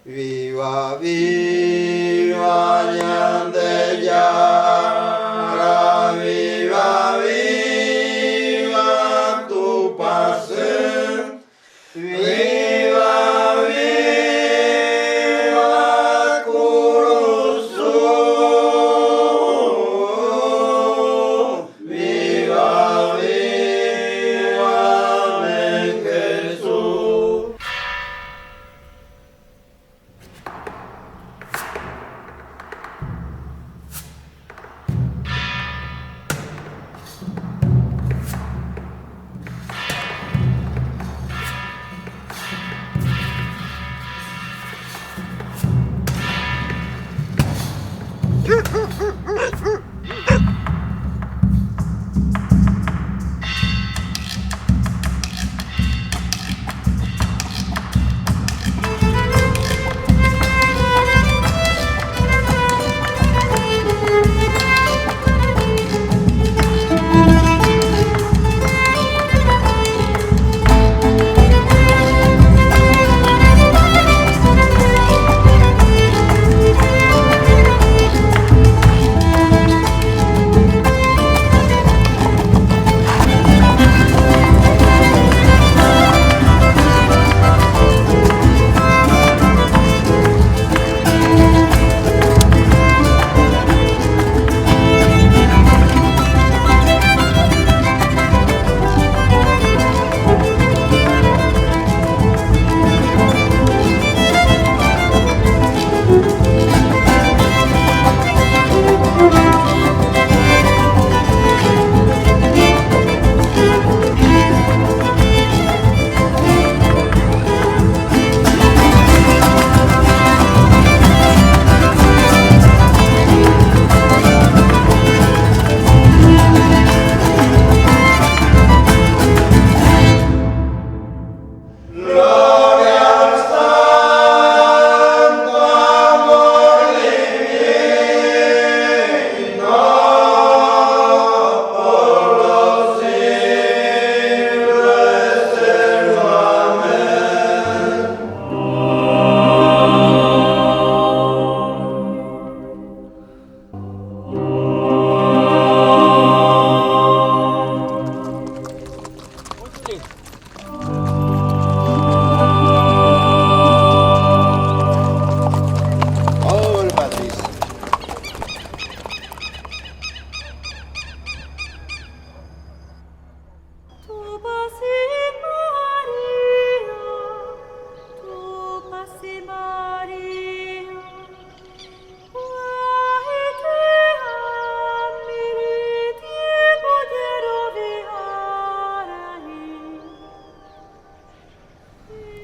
Viva, viva, ñande yara, viva, viva, tu pase. Viva, viva, Curuzú. Viva, viva, men Jesús.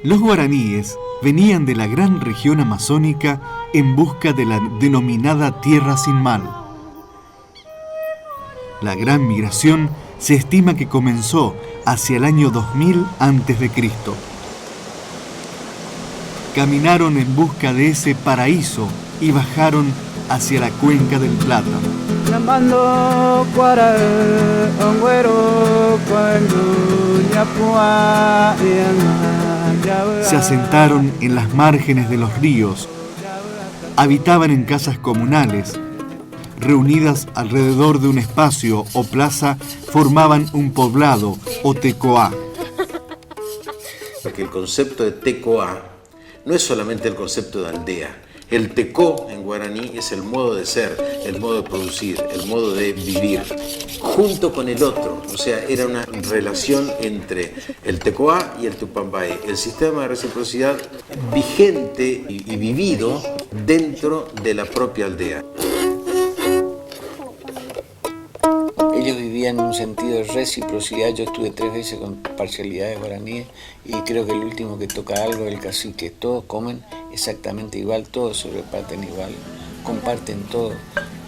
Los guaraníes venían de la gran región amazónica en busca de la denominada Tierra sin Mal. La gran migración se estima que comenzó hacia el año 2000 a.C. Caminaron en busca de ese paraíso y bajaron hacia la cuenca del Plata. Se asentaron en las márgenes de los ríos, habitaban en casas comunales, reunidas alrededor de un espacio o plaza, formaban un poblado o tecoá. Porque el concepto de tecoá no es solamente el concepto de aldea. El tecó en guaraní es el modo de ser, el modo de producir, el modo de vivir, junto con el otro. O sea, era una relación entre el tecoá y el tupambaé, el sistema de reciprocidad vigente y vivido dentro de la propia aldea. Ellos vivían en un sentido de reciprocidad. Yo estuve 3 veces con parcialidades guaraníes y creo que el último que toca algo es el cacique. Todos comen exactamente igual, todos se reparten igual, comparten todo.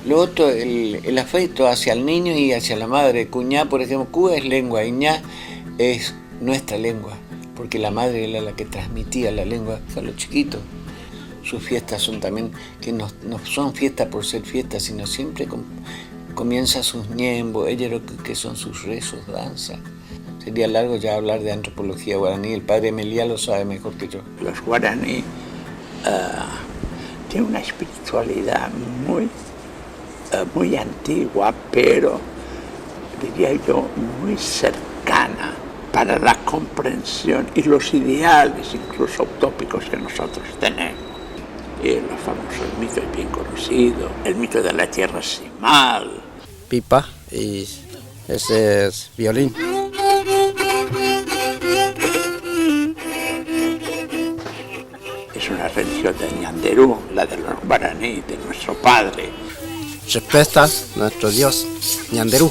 Lo otro, el afecto hacia el niño y hacia la madre. Cuñá, por ejemplo, Cuba es lengua, Iñá es nuestra lengua, porque la madre era la que transmitía la lengua a los chiquitos. Sus fiestas son también, que no son fiestas por ser fiestas, sino siempre comienza sus ñembos, ellos que son sus rezos, danza. Sería largo ya hablar de antropología guaraní, el padre Meliá lo sabe mejor que yo. Los guaraní tiene una espiritualidad muy antigua, pero diría yo muy cercana para la comprensión y los ideales, incluso utópicos, que nosotros tenemos. Y los famosos mitos bien conocidos, el mito de la tierra sin mal. Pipa y ese es violín. Es una religión de Ñanderú, la de los guaraní, de nuestro padre. Respeta nuestro Dios, Ñanderú.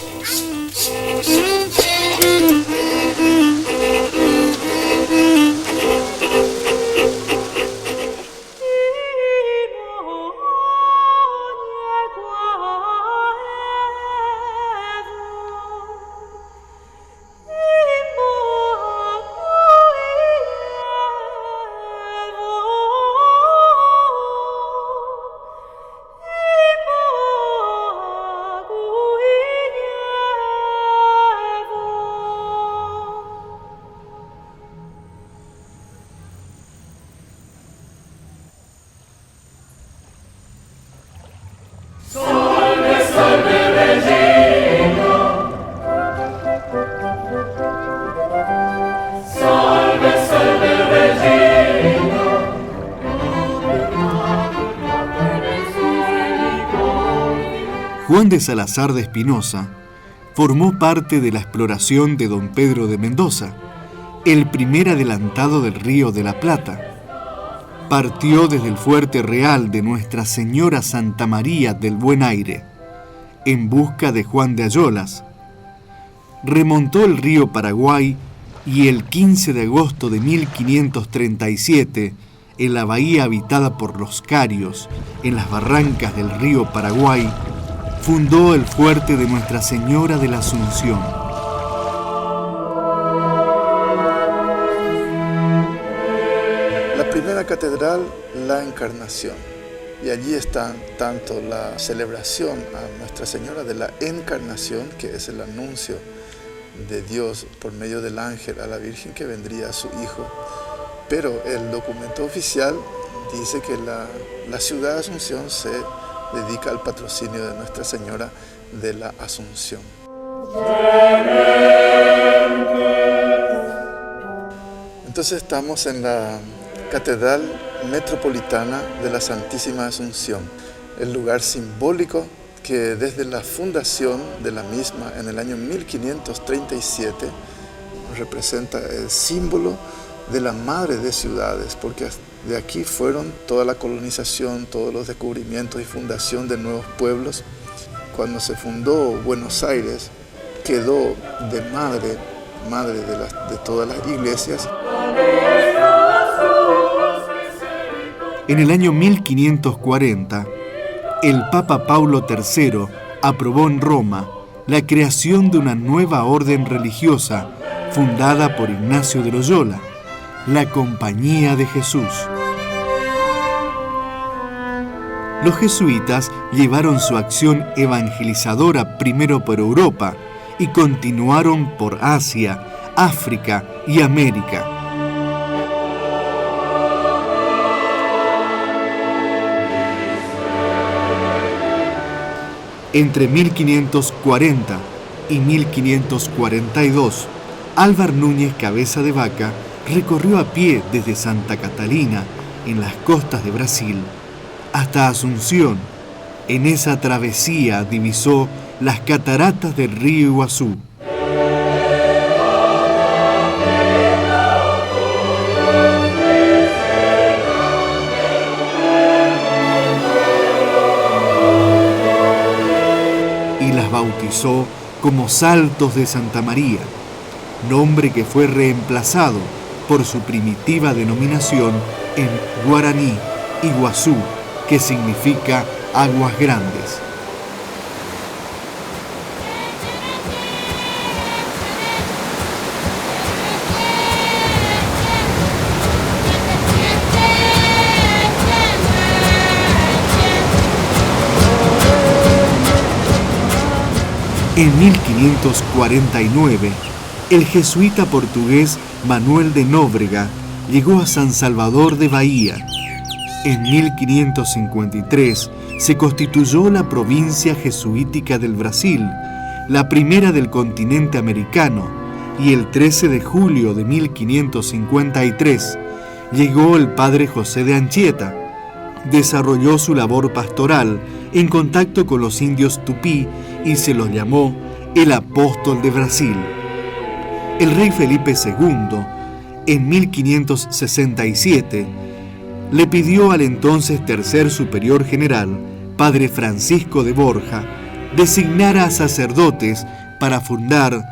Juan de Salazar de Espinosa formó parte de la exploración de don Pedro de Mendoza, el primer adelantado del Río de la Plata. Partió desde el Fuerte Real de Nuestra Señora Santa María del Buen Aire, en busca de Juan de Ayolas. Remontó el río Paraguay y el 15 de agosto de 1537, en la bahía habitada por los carios, en las barrancas del río Paraguay, fundó el fuerte de Nuestra Señora de la Asunción. La primera catedral, la Encarnación. Y allí está tanto la celebración a Nuestra Señora de la Encarnación, que es el anuncio de Dios por medio del ángel a la Virgen que vendría a su Hijo. Pero el documento oficial dice que la ciudad de Asunción se dedica al patrocinio de Nuestra Señora de la Asunción. Entonces estamos en la Catedral Metropolitana de la Santísima Asunción, el lugar simbólico que desde la fundación de la misma en el año 1537 representa el símbolo de la madre de ciudades, porque de aquí fueron toda la colonización, todos los descubrimientos y fundación de nuevos pueblos. Cuando se fundó Buenos Aires, quedó de madre de todas las iglesias. En el año 1540, el Papa Paulo III aprobó en Roma la creación de una nueva orden religiosa fundada por Ignacio de Loyola, la Compañía de Jesús. Los jesuitas llevaron su acción evangelizadora primero por Europa y continuaron por Asia, África y América. Entre 1540 y 1542, Álvar Núñez Cabeza de Vaca recorrió a pie desde Santa Catalina, en las costas de Brasil, hasta Asunción. En esa travesía divisó las cataratas del río Iguazú. Y las bautizó como Saltos de Santa María, nombre que fue reemplazado por su primitiva denominación en guaraní, Iguazú, que significa aguas grandes. En 1549, el jesuita portugués Manuel de Nóbrega llegó a San Salvador de Bahía. En 1553 se constituyó la provincia jesuítica del Brasil, la primera del continente americano, y el 13 de julio de 1553 llegó el padre José de Anchieta. Desarrolló su labor pastoral en contacto con los indios tupí y se los llamó el apóstol de Brasil. El rey Felipe II, en 1567, le pidió al entonces tercer superior general, padre Francisco de Borja, designara a sacerdotes para fundar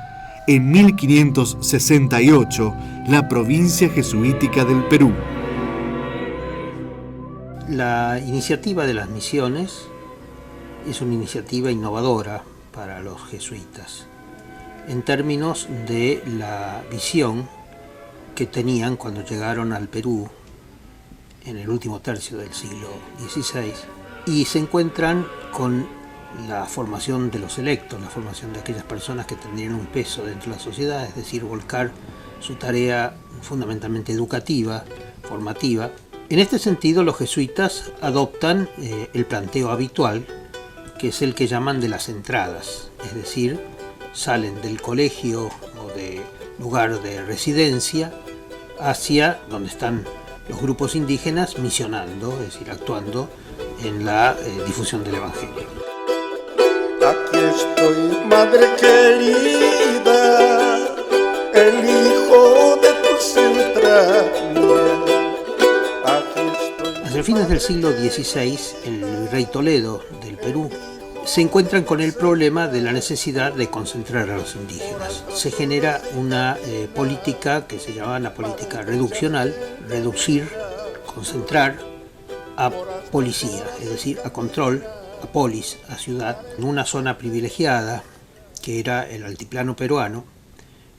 en 1568 la provincia jesuítica del Perú. La iniciativa de las misiones es una iniciativa innovadora para los jesuitas en términos de la visión que tenían cuando llegaron al Perú en el último tercio del siglo XVI y se encuentran con la formación de los electos, la formación de aquellas personas que tendrían un peso dentro de la sociedad, es decir, volcar su tarea fundamentalmente educativa, formativa. En este sentido, los jesuitas adoptan el planteo habitual, que es el que llaman de las entradas, es decir, salen del colegio o de lugar de residencia hacia donde están los grupos indígenas misionando, es decir, actuando en la difusión del Evangelio. Aquí estoy, madre querida, el hijo de tus entrañas. Hacia fines del siglo XVI, el rey Toledo del Perú se encuentran con el problema de la necesidad de concentrar a los indígenas. Se genera una política que se llama la política reduccional, reducir, concentrar a policía, es decir, a control, a polis, a ciudad, en una zona privilegiada que era el altiplano peruano,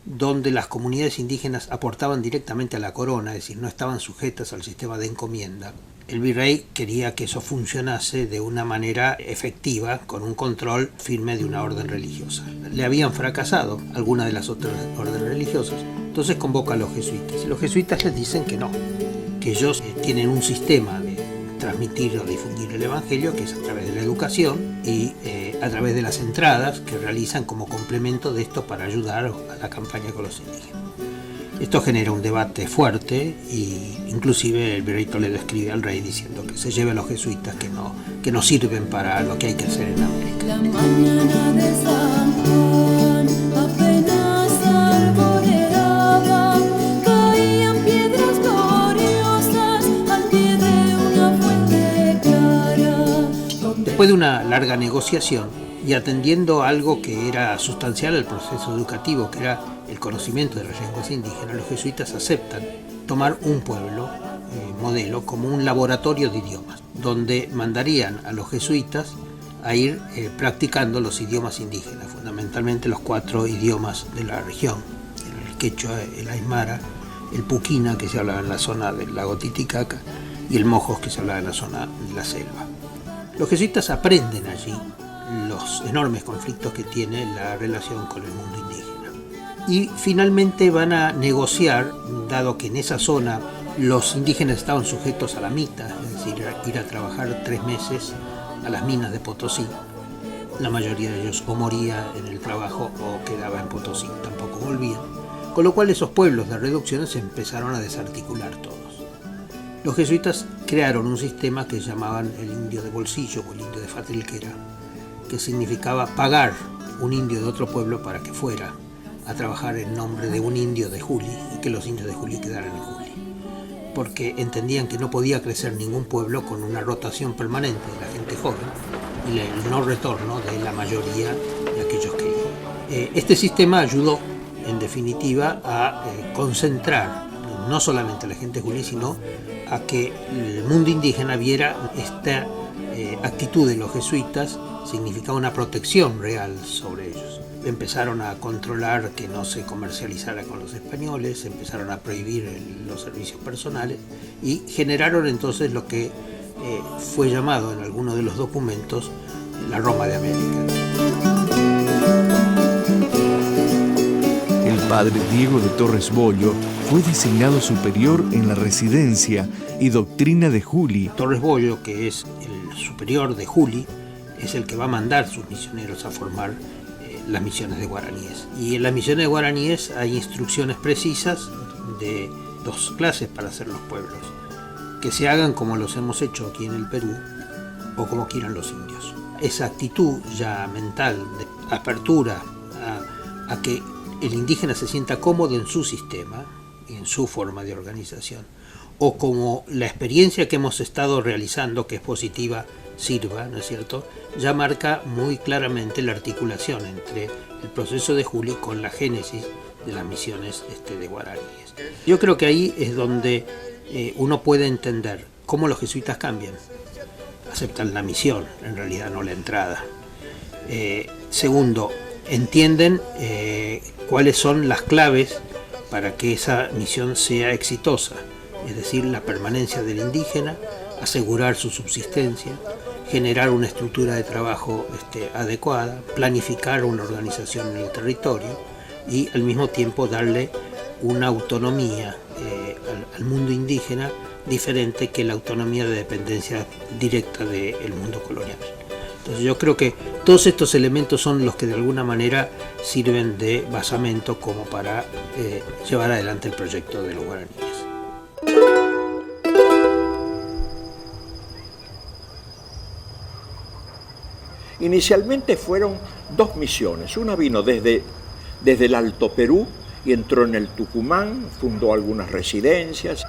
donde las comunidades indígenas aportaban directamente a la corona, es decir, no estaban sujetas al sistema de encomienda. El virrey quería que eso funcionase de una manera efectiva, con un control firme de una orden religiosa. Le habían fracasado algunas de las otras órdenes religiosas, entonces convoca a los jesuitas. Y los jesuitas les dicen que no, que ellos tienen un sistema de transmitir o difundir el Evangelio, que es a través de la educación y a través de las entradas que realizan como complemento de esto para ayudar a la campaña con los indígenas. Esto genera un debate fuerte y inclusive el virrey Toledo escribe al rey diciendo que se lleve a los jesuitas que no sirven para lo que hay que hacer en América. La mañana de San Juan apenas arboreaba, caían piedras gloriosas al pie de una fuente clara. Después de una larga negociación y atendiendo a algo que era sustancial al proceso educativo, que era el conocimiento de las lenguas indígenas, los jesuitas aceptan tomar un pueblo modelo como un laboratorio de idiomas, donde mandarían a los jesuitas a ir practicando los idiomas indígenas, fundamentalmente los 4 idiomas de la región, el quechua, el aymara, el puquina, que se hablaba en la zona del lago Titicaca, y el mojos, que se hablaba en la zona de la selva. Los jesuitas aprenden allí los enormes conflictos que tiene la relación con el mundo indígena. Y finalmente van a negociar, dado que en esa zona los indígenas estaban sujetos a la mita, es decir, ir a trabajar 3 meses a las minas de Potosí. La mayoría de ellos o moría en el trabajo o quedaba en Potosí, tampoco volvían. Con lo cual esos pueblos de reducciones se empezaron a desarticular todos. Los jesuitas crearon un sistema que llamaban el indio de bolsillo o el indio de fatrilquera, que significaba pagar un indio de otro pueblo para que fuera a trabajar en nombre de un indio de Juli y que los indios de Juli quedaran en Juli, porque entendían que no podía crecer ningún pueblo con una rotación permanente de la gente joven y el no retorno de la mayoría de aquellos que iban. Este sistema ayudó, en definitiva, a concentrar no solamente a la gente Juli, sino a que el mundo indígena viera esta actitud de los jesuitas significaba una protección real sobre ellos. Empezaron a controlar que no se comercializara con los españoles, empezaron a prohibir los servicios personales y generaron entonces lo que fue llamado en algunos de los documentos la Roma de América. El padre Diego de Torres Bollo fue designado superior en la residencia y doctrina de Juli. Torres Bollo, que es el superior de Juli, es el que va a mandar sus misioneros a formar las misiones de guaraníes. Y en las misiones de guaraníes hay instrucciones precisas de 2 clases para hacer los pueblos. Que se hagan como los hemos hecho aquí en el Perú o como quieran los indios. Esa actitud ya mental de apertura a que el indígena se sienta cómodo en su sistema y en su forma de organización, o como la experiencia que hemos estado realizando, que es positiva, sirva, ¿no es cierto?, ya marca muy claramente la articulación entre el proceso de Juli con la génesis de las misiones de guaraníes. Yo creo que ahí es donde uno puede entender cómo los jesuitas cambian. Aceptan la misión, en realidad no la entrada. Segundo, entienden cuáles son las claves para que esa misión sea exitosa, es decir, la permanencia del indígena, asegurar su subsistencia, generar una estructura de trabajo adecuada, planificar una organización en el territorio y al mismo tiempo darle una autonomía al mundo indígena diferente que la autonomía de dependencia directa del mundo colonial. Entonces yo creo que todos estos elementos son los que de alguna manera sirven de basamento como para llevar adelante el proyecto de los guaraníes. Inicialmente fueron 2 misiones. Una vino desde el Alto Perú y entró en el Tucumán, fundó algunas residencias.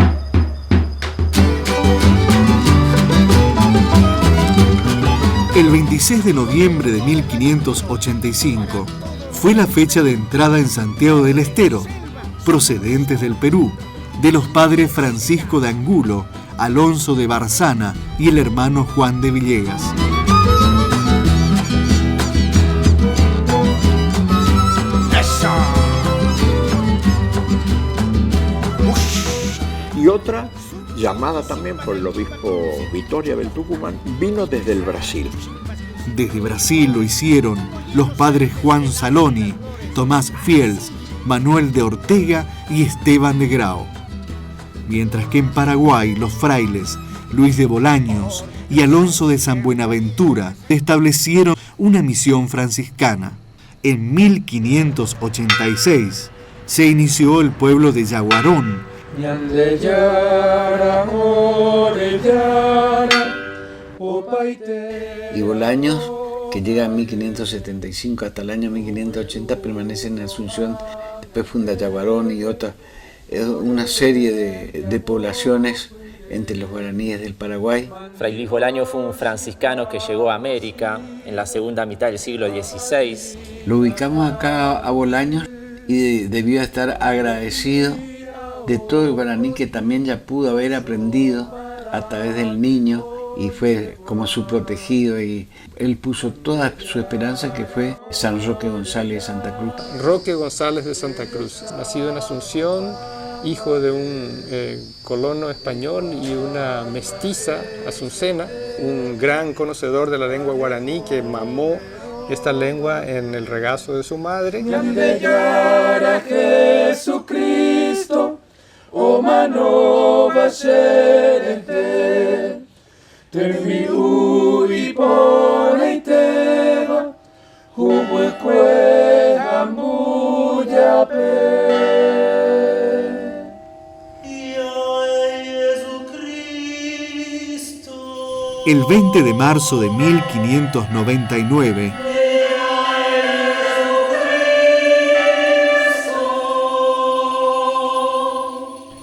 El 26 de noviembre de 1585 fue la fecha de entrada en Santiago del Estero, procedentes del Perú, de los padres Francisco de Angulo, Alonso de Barzana y el hermano Juan de Villegas. Y otra, llamada también por el obispo Vitoria del Tucumán, vino desde el Brasil. Desde Brasil lo hicieron los padres Juan Saloni, Tomás Fiels, Manuel de Ortega y Esteban de Grao. Mientras que en Paraguay los frailes Luis de Bolaños y Alonso de San Buenaventura establecieron una misión franciscana. En 1586 se inició el pueblo de Yaguarón. Y Bolaños, que llega en 1575 hasta el año 1580, permanece en Asunción, después funda Yaguarón y otra, una serie de poblaciones entre los guaraníes del Paraguay. Fray Luis Bolaños fue un franciscano que llegó a América en la segunda mitad del siglo XVI. Lo ubicamos acá a Bolaños y debió estar agradecido de todo el guaraní que también ya pudo haber aprendido a través del niño y fue como su protegido, y él puso toda su esperanza que fue San Roque González de Santa Cruz. Roque González de Santa Cruz, nacido en Asunción, hijo de un colono español y una mestiza asuncena, un gran conocedor de la lengua guaraní que mamó esta lengua en el regazo de su madre. Jesucristo, o mano va ser termi ui poneiteva, hubuekue ambuyape. El 20 de marzo de 1599,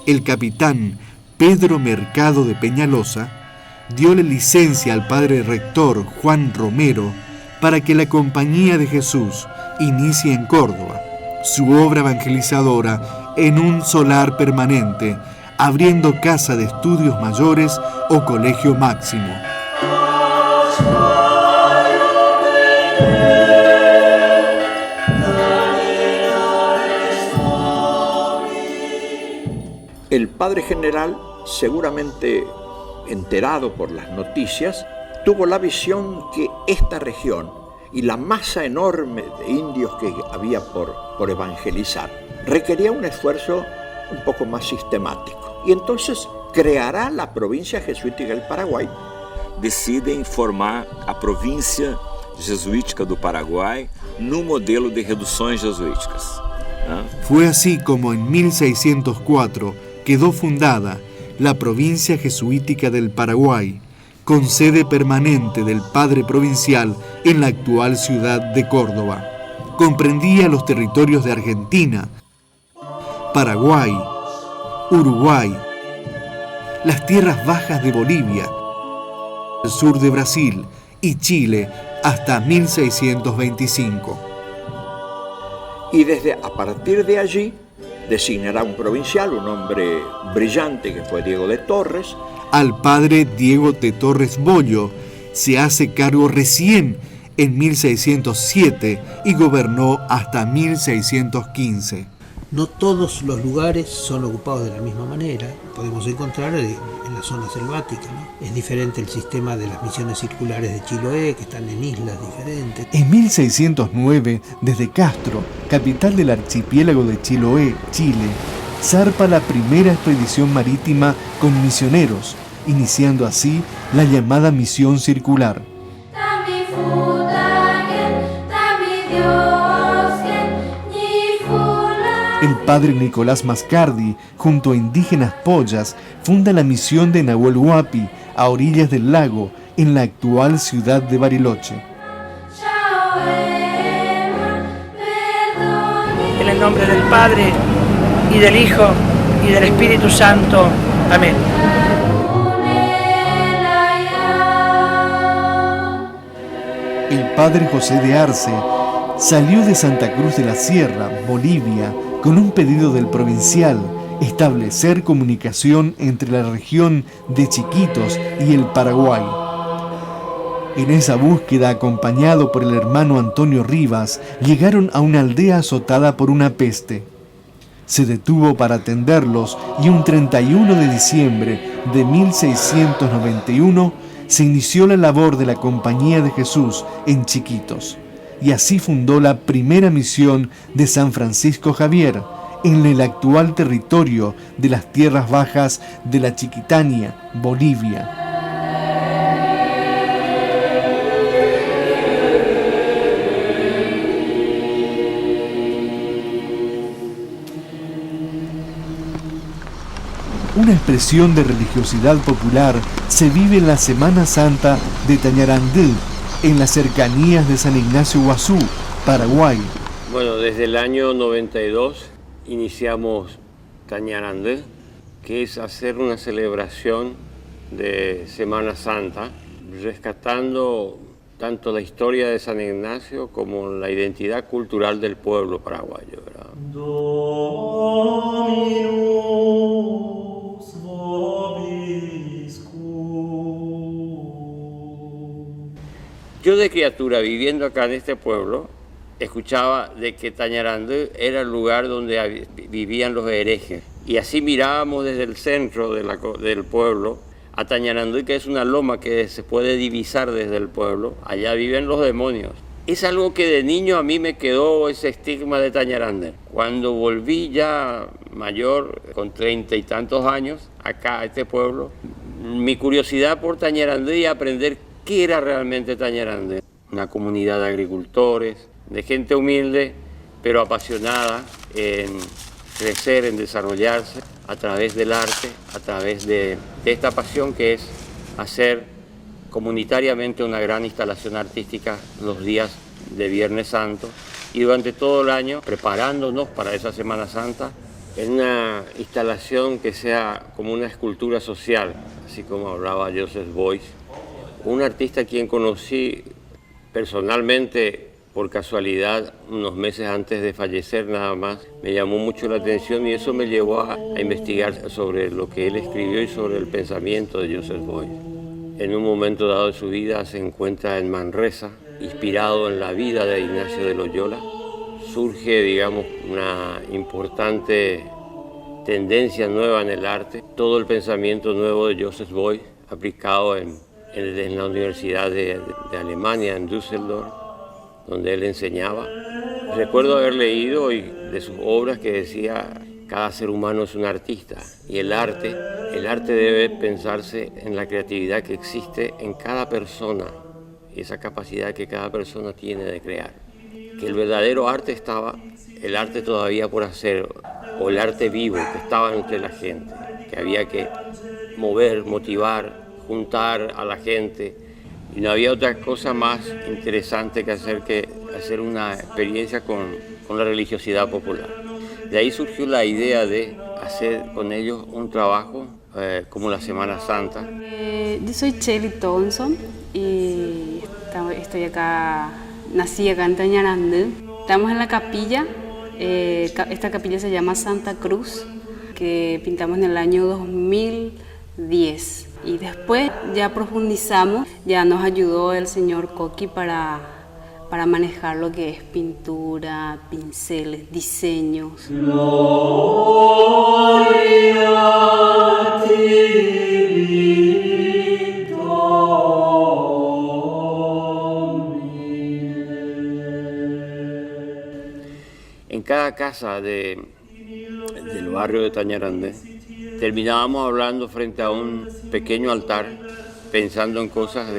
el capitán Pedro Mercado de Peñalosa diole licencia al padre rector Juan Romero para que la Compañía de Jesús inicie en Córdoba su obra evangelizadora en un solar permanente, abriendo casa de estudios mayores o colegio máximo. El padre general, seguramente enterado por las noticias, tuvo la visión que esta región, y la masa enorme de indios que había por evangelizar, requería un esfuerzo un poco más sistemático. Y entonces creará la provincia jesuítica del Paraguay. Decidem formar a província jesuítica do Paraguai no modelo de reduções jesuíticas. Fue así como en 1604 quedó fundada la provincia jesuítica del Paraguay, con sede permanente del padre provincial en la actual ciudad de Córdoba. Comprendía los territorios de Argentina, Paraguay, Uruguay, las tierras bajas de Bolivia, el sur de Brasil y Chile hasta 1625. Y a partir de allí designará un provincial, un hombre brillante que fue Diego de Torres. Al padre Diego de Torres Bollo se hace cargo recién en 1607 y gobernó hasta 1615. No todos los lugares son ocupados de la misma manera. Podemos encontrar en la zona selvática, ¿no? Es diferente el sistema de las misiones circulares de Chiloé, que están en islas diferentes. En 1609, desde Castro, capital del archipiélago de Chiloé, Chile, zarpa la primera expedición marítima con misioneros, iniciando así la llamada misión circular. El padre Nicolás Mascardi, junto a indígenas poyas, funda la misión de Nahuel Huapi, a orillas del lago, en la actual ciudad de Bariloche. En el nombre del Padre, y del Hijo, y del Espíritu Santo. Amén. El padre José de Arce salió de Santa Cruz de la Sierra, Bolivia, con un pedido del provincial, establecer comunicación entre la región de Chiquitos y el Paraguay. En esa búsqueda, acompañado por el hermano Antonio Rivas, llegaron a una aldea azotada por una peste. Se detuvo para atenderlos y un 31 de diciembre de 1691 se inició la labor de la Compañía de Jesús en Chiquitos. Y así fundó la primera misión de San Francisco Javier en el actual territorio de las tierras bajas de la Chiquitania, Bolivia. Una expresión de religiosidad popular se vive en la Semana Santa de Tañarandú, en las cercanías de San Ignacio Guazú, Paraguay. Bueno, desde el año 92 iniciamos Tañarandú, que es hacer una celebración de Semana Santa, rescatando tanto la historia de San Ignacio como la identidad cultural del pueblo paraguayo, ¿verdad? Yo de criatura, viviendo acá en este pueblo, escuchaba de que Tañarandú era el lugar donde vivían los herejes. Y así mirábamos desde el centro del pueblo a Tañarandú, que es una loma que se puede divisar desde el pueblo. Allá viven los demonios. Es algo que de niño a mí me quedó ese estigma de Tañarandú. Cuando volví ya mayor, con 30 y tantos años, acá a este pueblo, mi curiosidad por Tañarandú y aprender qué era realmente Tañarandú. Una comunidad de agricultores, de gente humilde, pero apasionada en crecer, en desarrollarse a través del arte, a través de esta pasión que es hacer comunitariamente una gran instalación artística los días de Viernes Santo y durante todo el año preparándonos para esa Semana Santa en una instalación que sea como una escultura social, así como hablaba Joseph Beuys, un artista a quien conocí personalmente por casualidad unos meses antes de fallecer nada más. Me llamó mucho la atención y eso me llevó a investigar sobre lo que él escribió y sobre el pensamiento de Joseph Beuys. En un momento dado de su vida se encuentra en Manresa, inspirado en la vida de Ignacio de Loyola. Surge, digamos, una importante tendencia nueva en el arte, todo el pensamiento nuevo de Joseph Beuys aplicado en la Universidad de Alemania, en Düsseldorf, donde él enseñaba. Recuerdo haber leído de sus obras que decía: cada ser humano es un artista, y el arte debe pensarse en la creatividad que existe en cada persona y esa capacidad que cada persona tiene de crear. Que el verdadero arte estaba, el arte todavía por hacer, o el arte vivo que estaba entre la gente, que había que mover, motivar, juntar a la gente, y no había otra cosa más interesante que hacer una experiencia con la religiosidad popular. De ahí surgió la idea de hacer con ellos un trabajo como la Semana Santa. Yo soy Chely Thompson y estoy acá, nací acá en Tañarandú. Estamos en la capilla, esta capilla se llama Santa Cruz, que pintamos en el año 2010. Y después ya profundizamos, ya nos ayudó el señor Coqui para manejar lo que es pintura, pinceles, diseños. En cada casa del barrio de Tañarandé terminábamos hablando frente a un pequeño altar, pensando en cosas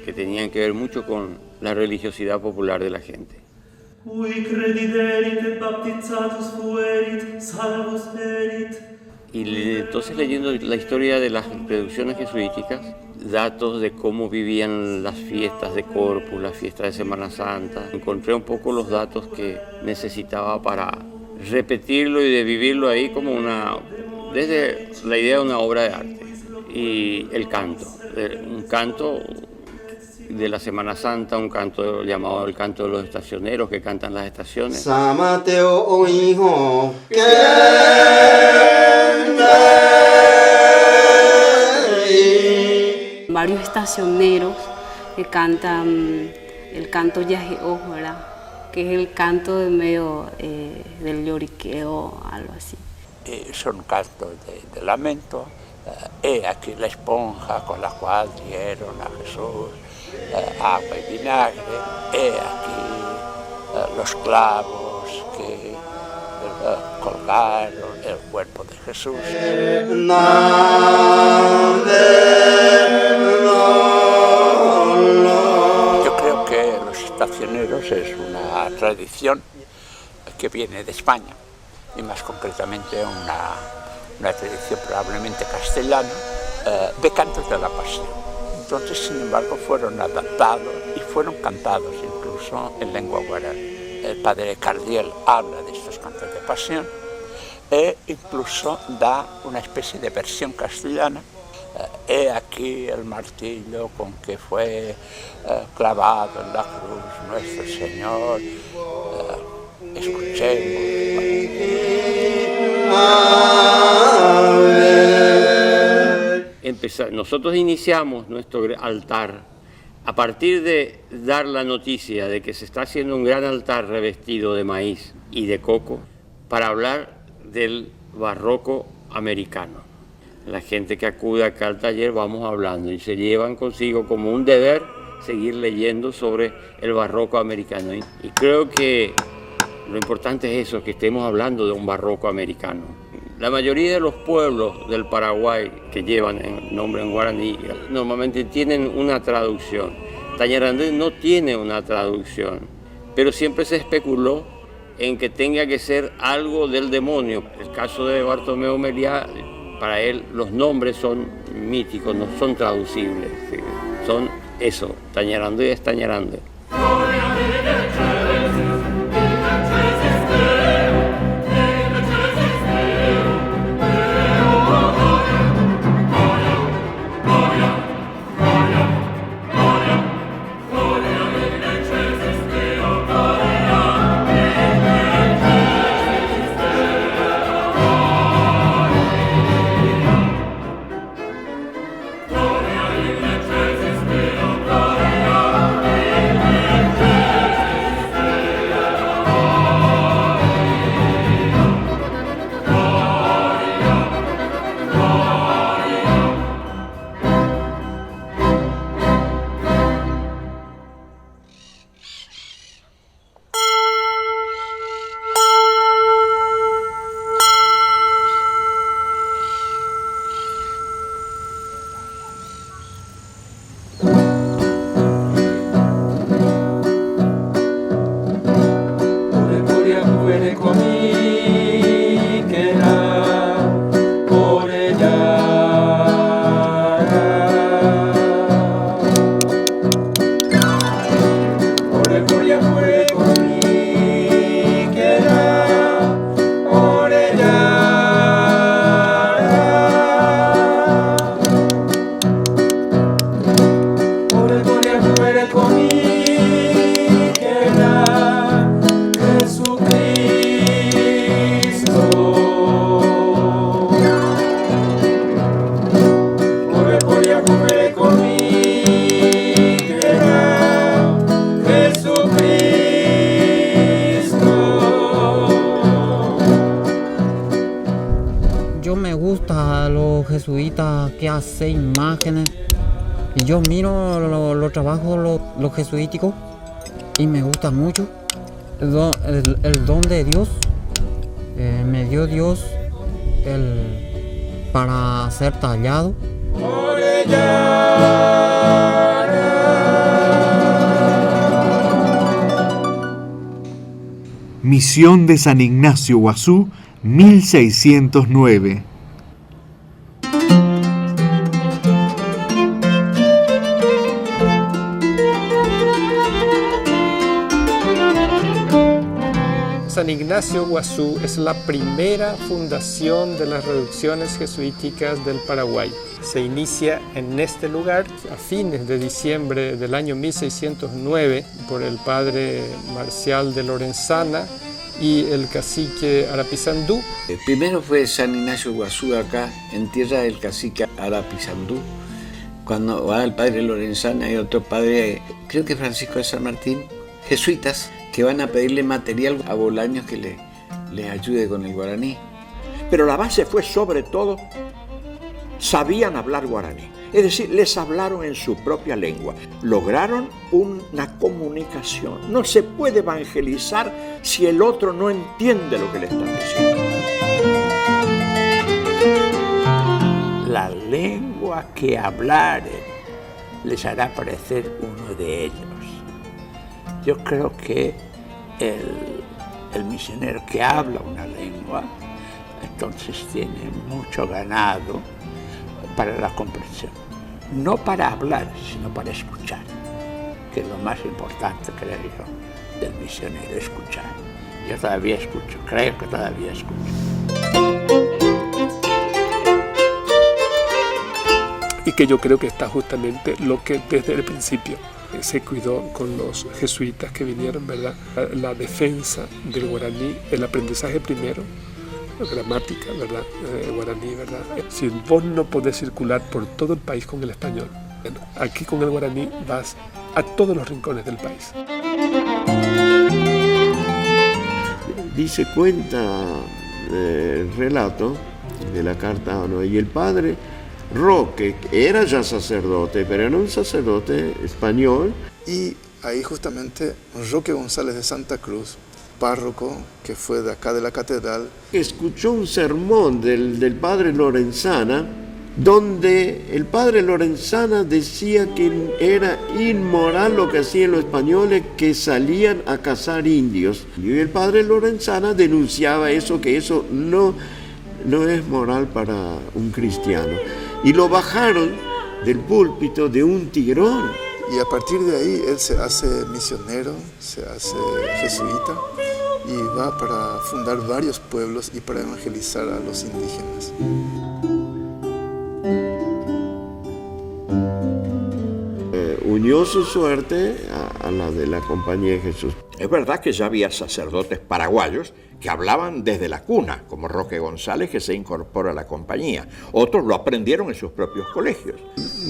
que tenían que ver mucho con la religiosidad popular de la gente. Y entonces, leyendo la historia de las reducciones jesuíticas, datos de cómo vivían las fiestas de Corpus, las fiestas de Semana Santa, encontré un poco los datos que necesitaba para repetirlo y de vivirlo ahí como desde la idea de una obra de arte. Y el canto, un canto de la Semana Santa, un canto llamado el canto de los estacioneros que cantan las estaciones. San Mateo, oh hijo, Varios estacioneros que cantan el canto Yajeó, ¿verdad? Que es el canto de medio del lloriqueo, algo así. Son cantos de lamento. He aquí la esponja con la cual dieron a Jesús agua y vinagre. He aquí los clavos que colgaron el cuerpo de Jesús. Yo creo que los estacioneros es una tradición que viene de España, y más concretamente una tradición probablemente castellana, de cantos de la pasión. Entonces, sin embargo, fueron adaptados y fueron cantados incluso en lengua guaraní. El padre Cardiel habla de estos cantos de pasión e incluso da una especie de versión castellana. He aquí el martillo con que fue clavado en la cruz nuestro Señor. Nosotros iniciamos nuestro altar a partir de dar la noticia de que se está haciendo un gran altar revestido de maíz y de coco para hablar del barroco americano. La gente que acude acá al taller vamos hablando y se llevan consigo como un deber seguir leyendo sobre el barroco americano. Y creo que lo importante es eso, que estemos hablando de un barroco americano. La mayoría de los pueblos del Paraguay que llevan el nombre en guaraní normalmente tienen una traducción. Tañarandé no tiene una traducción, pero siempre se especuló en que tenga que ser algo del demonio. El caso de Bartolomeo Meliá, para él los nombres son míticos, no son traducibles. Son eso, Tañarandé es Tañarandé. que hace imágenes. Y yo miro los trabajos los jesuíticos y me gusta mucho el don de Dios. Me dio Dios para ser tallado. Misión de San Ignacio Guazú, 1609. San Ignacio Guazú es la primera fundación de las reducciones jesuíticas del Paraguay. Se inicia en este lugar a fines de diciembre del año 1609 por el padre Marcial de Lorenzana y el cacique Arapizandú. Primero fue San Ignacio Guazú acá, en tierra del cacique Arapizandú. Cuando va el padre Lorenzana y otro padre, creo que Francisco de San Martín, jesuitas, que van a pedirle material a Bolaños que les ayude con el guaraní. Pero la base fue sobre todo, sabían hablar guaraní. Es decir, les hablaron en su propia lengua. Lograron una comunicación. No se puede evangelizar si el otro no entiende lo que le están diciendo. La lengua que hablaren les hará parecer uno de ellos. Yo creo que el misionero que habla una lengua, entonces tiene mucho ganado para la comprensión. No para hablar, sino para escuchar, que es lo más importante, creo yo, del misionero, escuchar. Yo todavía escucho, creo que todavía escucho. Y que yo creo que está justamente lo que desde el principio se cuidó con los jesuitas que vinieron, ¿verdad? La defensa del guaraní, el aprendizaje primero, la gramática, ¿verdad? Guaraní, ¿verdad? Si vos no podés circular por todo el país con el español, aquí con el guaraní vas a todos los rincones del país. Dice, cuenta el relato de la carta, ¿no? Y el padre Roque era ya sacerdote, pero era un sacerdote español. Y ahí justamente Roque González de Santa Cruz, párroco que fue de acá de la catedral, escuchó un sermón del padre Lorenzana, donde el padre Lorenzana decía que era inmoral lo que hacían los españoles que salían a cazar indios. Y el padre Lorenzana denunciaba eso, que eso no es moral para un cristiano. Y lo bajaron del púlpito de un tigrón. Y a partir de ahí él se hace misionero, se hace jesuita y va para fundar varios pueblos y para evangelizar a los indígenas. Unió su suerte a la de la Compañía de Jesús. Es verdad que ya había sacerdotes paraguayos que hablaban desde la cuna, como Roque González, que se incorpora a la compañía. Otros lo aprendieron en sus propios colegios.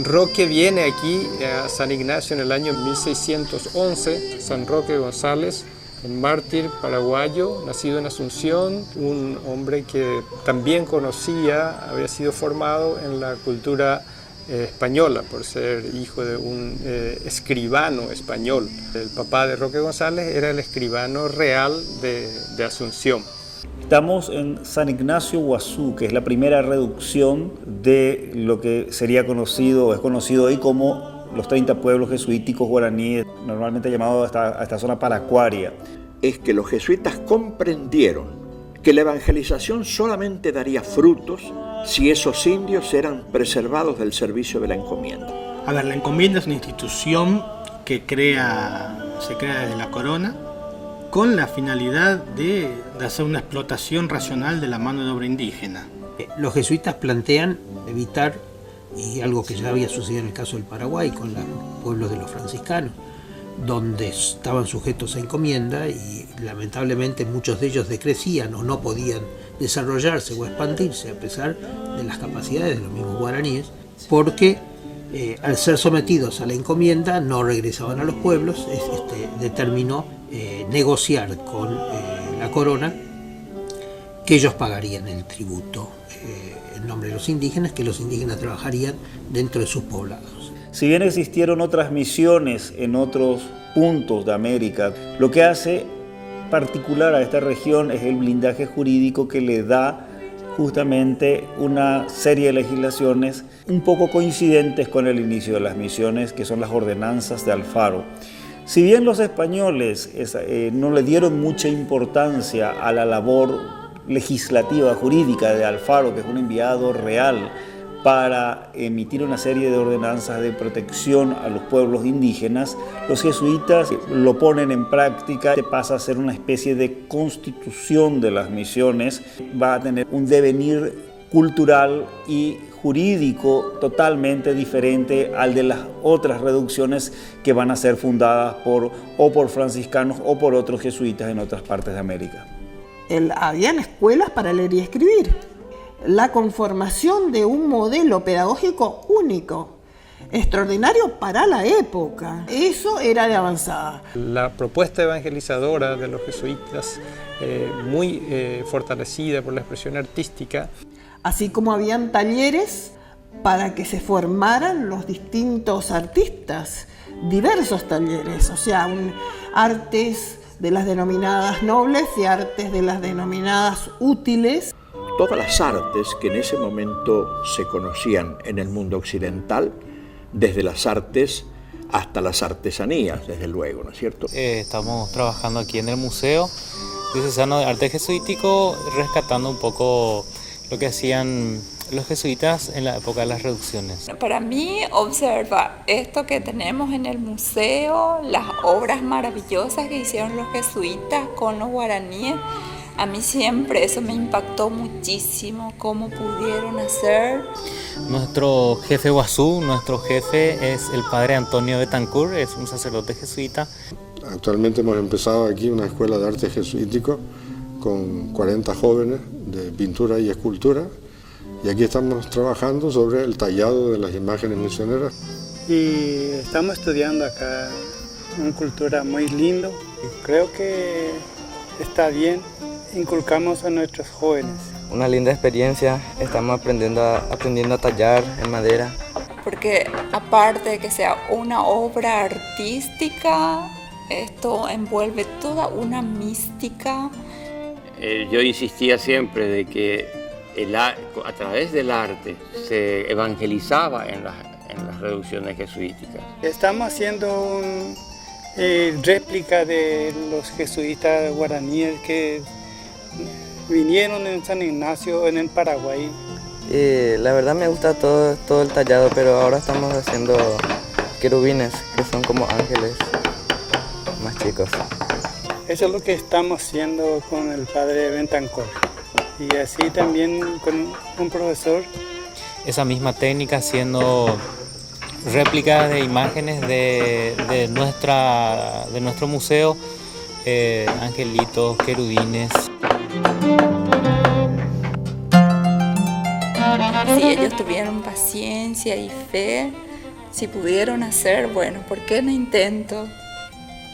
Roque viene aquí a San Ignacio en el año 1611, San Roque González, un mártir paraguayo, nacido en Asunción, un hombre que también conocía, había sido formado en la cultura española por ser hijo de un escribano español. El papá de Roque González era el escribano real de Asunción. Estamos en San Ignacio Guazú, que es la primera reducción de lo que sería conocido o es conocido hoy como los 30 pueblos jesuíticos guaraníes, normalmente llamados a esta zona paracuaria. Es que los jesuitas comprendieron que la evangelización solamente daría frutos si esos indios eran preservados del servicio de la encomienda. A ver, la encomienda es una institución que se crea desde la corona con la finalidad de hacer una explotación racional de la mano de obra indígena. Los jesuitas plantean evitar, y algo que ya había sucedido en el caso del Paraguay con los pueblos de los franciscanos, donde estaban sujetos a encomienda y lamentablemente muchos de ellos decrecían o no podían desarrollarse o expandirse a pesar de las capacidades de los mismos guaraníes, porque al ser sometidos a la encomienda no regresaban a los pueblos. Determinó negociar con la corona que ellos pagarían el tributo en nombre de los indígenas, que los indígenas trabajarían dentro de sus poblados. Si bien existieron otras misiones en otros puntos de América, lo que hace particular a esta región es el blindaje jurídico que le da justamente una serie de legislaciones un poco coincidentes con el inicio de las misiones, que son las ordenanzas de Alfaro. Si bien los españoles no le dieron mucha importancia a la labor legislativa jurídica de Alfaro, que es un enviado real para emitir una serie de ordenanzas de protección a los pueblos indígenas, los jesuitas lo ponen en práctica, pasa a ser una especie de constitución de las misiones, va a tener un devenir cultural y jurídico totalmente diferente al de las otras reducciones que van a ser fundadas por franciscanos o por otros jesuitas en otras partes de América. Habían escuelas para leer y escribir. La conformación de un modelo pedagógico único, extraordinario para la época. Eso era de avanzada. La propuesta evangelizadora de los jesuitas, muy fortalecida por la expresión artística. Así como habían talleres para que se formaran los distintos artistas, diversos talleres, o sea, artes de las denominadas nobles y artes de las denominadas útiles. Todas las artes que en ese momento se conocían en el mundo occidental, desde las artes hasta las artesanías, desde luego, ¿no es cierto? Estamos trabajando aquí en el Museo Diocesano de Arte Jesuítico, rescatando un poco lo que hacían los jesuitas en la época de las reducciones. Para mí, observar esto que tenemos en el museo, las obras maravillosas que hicieron los jesuitas con los guaraníes, a mí siempre eso me impactó muchísimo, cómo pudieron hacer. Nuestro jefe Guazú, nuestro jefe es el padre Antonio Betancourt, es un sacerdote jesuita. Actualmente hemos empezado aquí una escuela de arte jesuítico con 40 jóvenes de pintura y escultura, y aquí estamos trabajando sobre el tallado de las imágenes misioneras. Y estamos estudiando acá una cultura muy linda. Creo que está bien, inculcamos a nuestros jóvenes. Una linda experiencia, estamos aprendiendo a tallar en madera. Porque aparte de que sea una obra artística, esto envuelve toda una mística. Yo insistía siempre de que a través del arte se evangelizaba en las reducciones jesuíticas. Estamos haciendo una réplica de los jesuitas guaraníes que vinieron en San Ignacio, en el Paraguay. La verdad me gusta todo el tallado, pero ahora estamos haciendo querubines, que son como ángeles más chicos. Eso es lo que estamos haciendo con el padre Betancourt. Y así también con un profesor. Esa misma técnica, haciendo réplicas de imágenes de nuestro museo, angelitos, querubines. Si ellos tuvieron paciencia y fe, si pudieron hacer, bueno, ¿por qué no intento?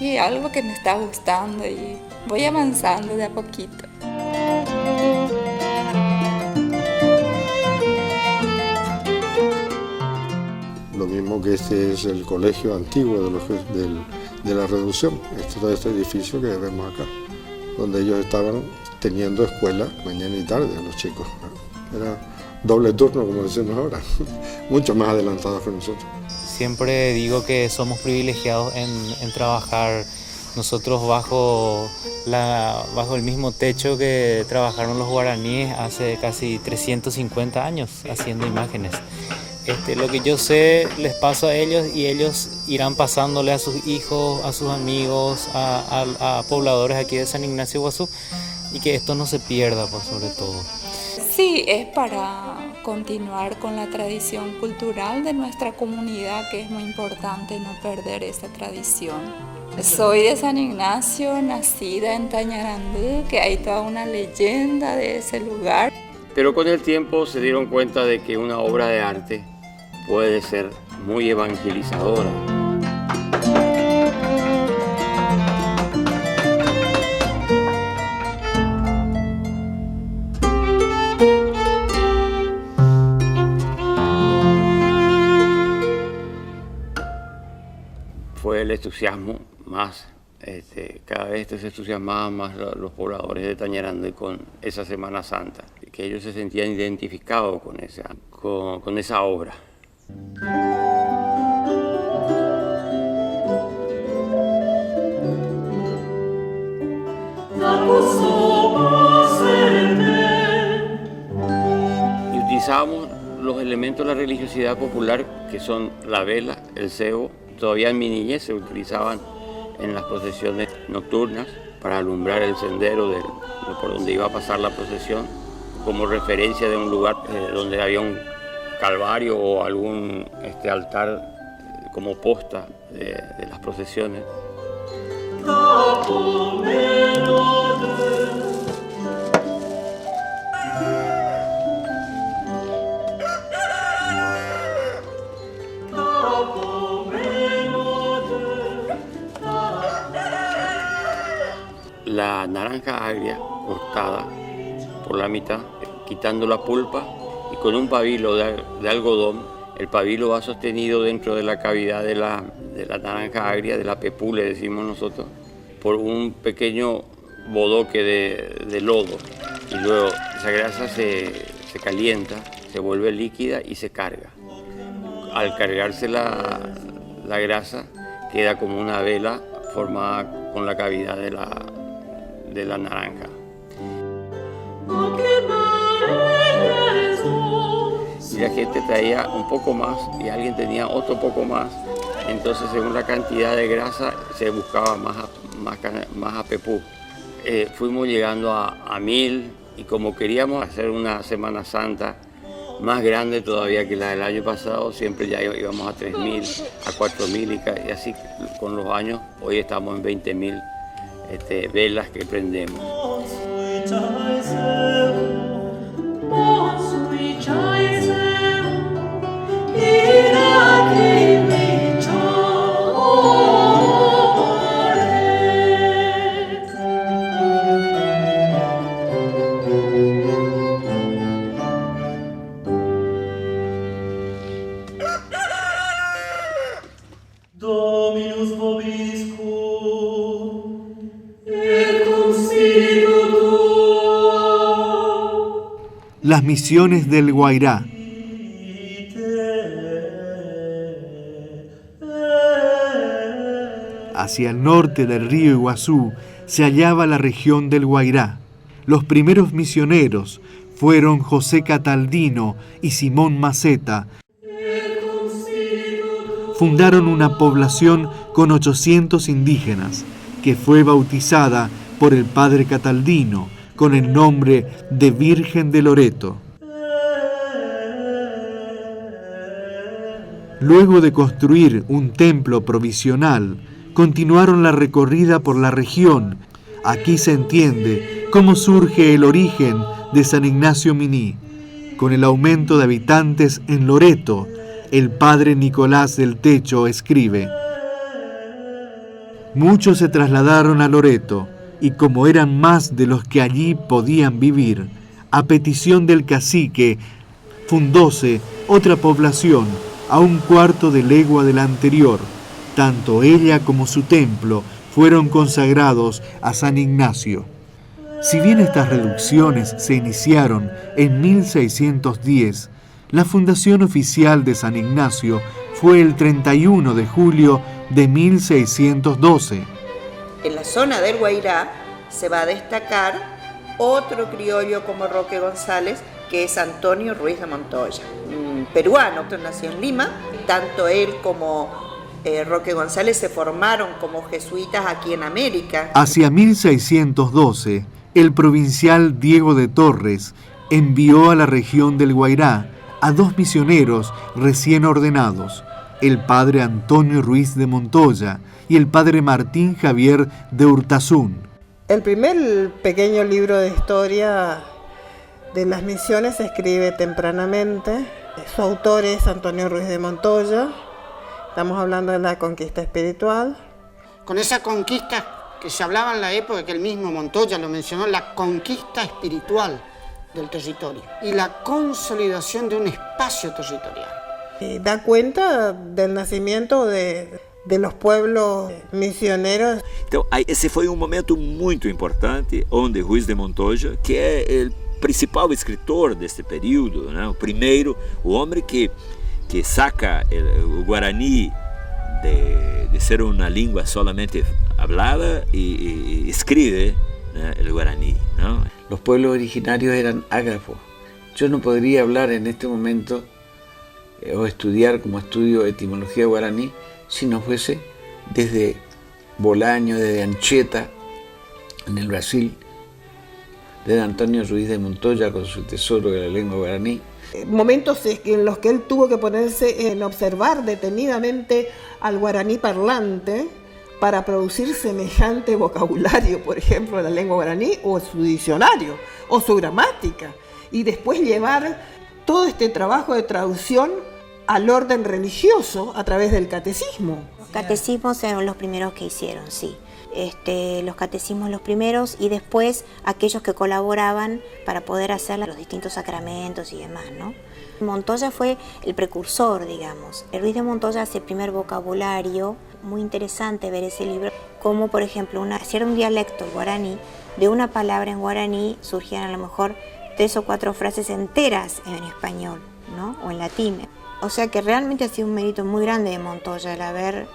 Y algo que me está gustando y voy avanzando de a poquito. Lo mismo que este es el colegio antiguo de la reducción, todo este edificio que vemos acá, donde ellos estaban teniendo escuela mañana y tarde a los chicos. Era doble turno, como decimos ahora, mucho más adelantados que nosotros. Siempre digo que somos privilegiados en trabajar nosotros bajo el mismo techo que trabajaron los guaraníes hace casi 350 años haciendo imágenes. Lo que yo sé les paso a ellos y ellos irán pasándole a sus hijos, a sus amigos, a pobladores aquí de San Ignacio Guazú, y que esto no se pierda por sobre todo. Sí, es para continuar con la tradición cultural de nuestra comunidad, que es muy importante no perder esa tradición. Soy de San Ignacio, nacida en Tañarandú, que hay toda una leyenda de ese lugar. Pero con el tiempo se dieron cuenta de que una obra de arte puede ser muy evangelizadora. el entusiasmo más, cada vez se entusiasmaban más los pobladores de Tañarandú con esa Semana Santa, que ellos se sentían identificados con esa obra. Y utilizábamos los elementos de la religiosidad popular, que son la vela, el cebo. Todavía en mi niñez se utilizaban en las procesiones nocturnas para alumbrar el sendero por donde iba a pasar la procesión, como referencia de un lugar donde había un calvario o algún altar como posta de las procesiones. La naranja agria cortada por la mitad, quitando la pulpa, y con un pabilo de algodón. El pabilo va sostenido dentro de la cavidad de la naranja agria, de la pepú, le decimos nosotros, por un pequeño bodoque de lodo. Y luego esa grasa se calienta, se vuelve líquida y se carga. Al cargarse la grasa, queda como una vela formada con la cavidad de la naranja. Y la gente traía un poco más y alguien tenía otro poco más. Entonces, según la cantidad de grasa, se buscaba más a pepú. Fuimos llegando a 1000, y como queríamos hacer una Semana Santa más grande todavía que la del año pasado, siempre ya íbamos a 3000, a 4000 y así con los años. Hoy estamos en 20000 velas que prendemos. Dominus vobiscum, Las misiones del Guairá. Hacia el norte del río Iguazú se hallaba la región del Guairá. Los primeros misioneros fueron José Cataldino y Simón Maceta. Fundaron una población con 800 indígenas, que fue bautizada por el padre Cataldino con el nombre de Virgen de Loreto. Luego de construir un templo provisional, continuaron la recorrida por la región. Aquí se entiende cómo surge el origen de San Ignacio Miní. Con el aumento de habitantes en Loreto, el padre Nicolás del Techo escribe: muchos se trasladaron a Loreto, y como eran más de los que allí podían vivir, a petición del cacique, fundóse otra población a 1/4 de legua de la anterior. Tanto ella como su templo fueron consagrados a San Ignacio. Si bien estas reducciones se iniciaron en 1610, la fundación oficial de San Ignacio fue el 31 de julio de 1612. En la zona del Guairá se va a destacar otro criollo como Roque González, que es Antonio Ruiz de Montoya, un peruano que nació en Lima. Tanto él como Roque González se formaron como jesuitas aquí en América. Hacia 1612, el provincial Diego de Torres envió a la región del Guairá a 2 misioneros recién ordenados, el padre Antonio Ruiz de Montoya y el padre Martín Javier de Urtazún. El primer pequeño libro de historia de las misiones se escribe tempranamente. Su autor es Antonio Ruiz de Montoya. Estamos hablando de la conquista espiritual. Con esa conquista que se hablaba en la época, que el mismo Montoya lo mencionó, la conquista espiritual del territorio y la consolidación de un espacio territorial. Da cuenta del nacimiento de de los pueblos misioneros. Então, esse foi um momento muito importante, onde Ruiz de Montoya, que é o principal escritor desse período, né? O primeiro, o homem que saca o Guarani de ser uma língua solamente hablada y escribe, ¿no?, el guaraní, ¿no? Los pueblos originarios eran ágrafos. Yo no podría hablar en este momento o estudiar como estudio etimología guaraní si no fuese desde Bolaño, desde Anchieta, en el Brasil, desde Antonio Ruiz de Montoya con su tesoro de la lengua guaraní. Momentos en los que él tuvo que ponerse en observar detenidamente al guaraní parlante para producir semejante vocabulario, por ejemplo, de la lengua guaraní, o su diccionario, o su gramática, y después llevar todo este trabajo de traducción al orden religioso a través del catecismo. Los catecismos fueron los primeros que hicieron, sí. Los catecismos los primeros, y después aquellos que colaboraban para poder hacer los distintos sacramentos y demás, ¿no? Montoya fue el precursor, digamos. El Ruiz de Montoya hace el primer vocabulario. Muy interesante ver ese libro, como por ejemplo, si era un dialecto guaraní, de una palabra en guaraní surgían a lo mejor 3 o 4 frases enteras en español, ¿no?, o en latín. O sea que realmente ha sido un mérito muy grande de Montoya el haber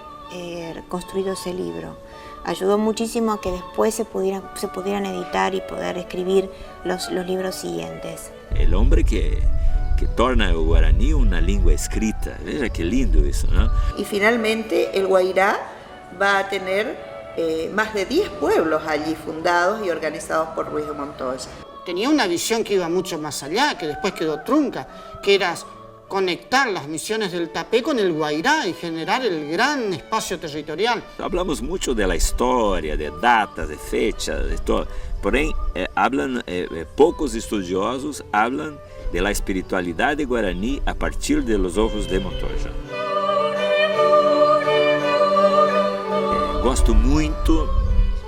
construido ese libro. Ayudó muchísimo a que después se pudieran editar y poder escribir los libros siguientes. El hombre que torna el guaraní una lengua escrita. Veja qué lindo eso, ¿no? Y finalmente el Guairá va a tener más de 10 pueblos allí fundados y organizados por Ruiz de Montoya. Tenía una visión que iba mucho más allá, que después quedó trunca, que era conectar las misiones del Tapé con el Guairá y generar el gran espacio territorial. Hablamos mucho de la historia, de datas, de fechas, de todo. Porém, pocos estudiosos hablan de la espiritualidad de Guaraní a partir de los ojos de Montoya. Gosto muito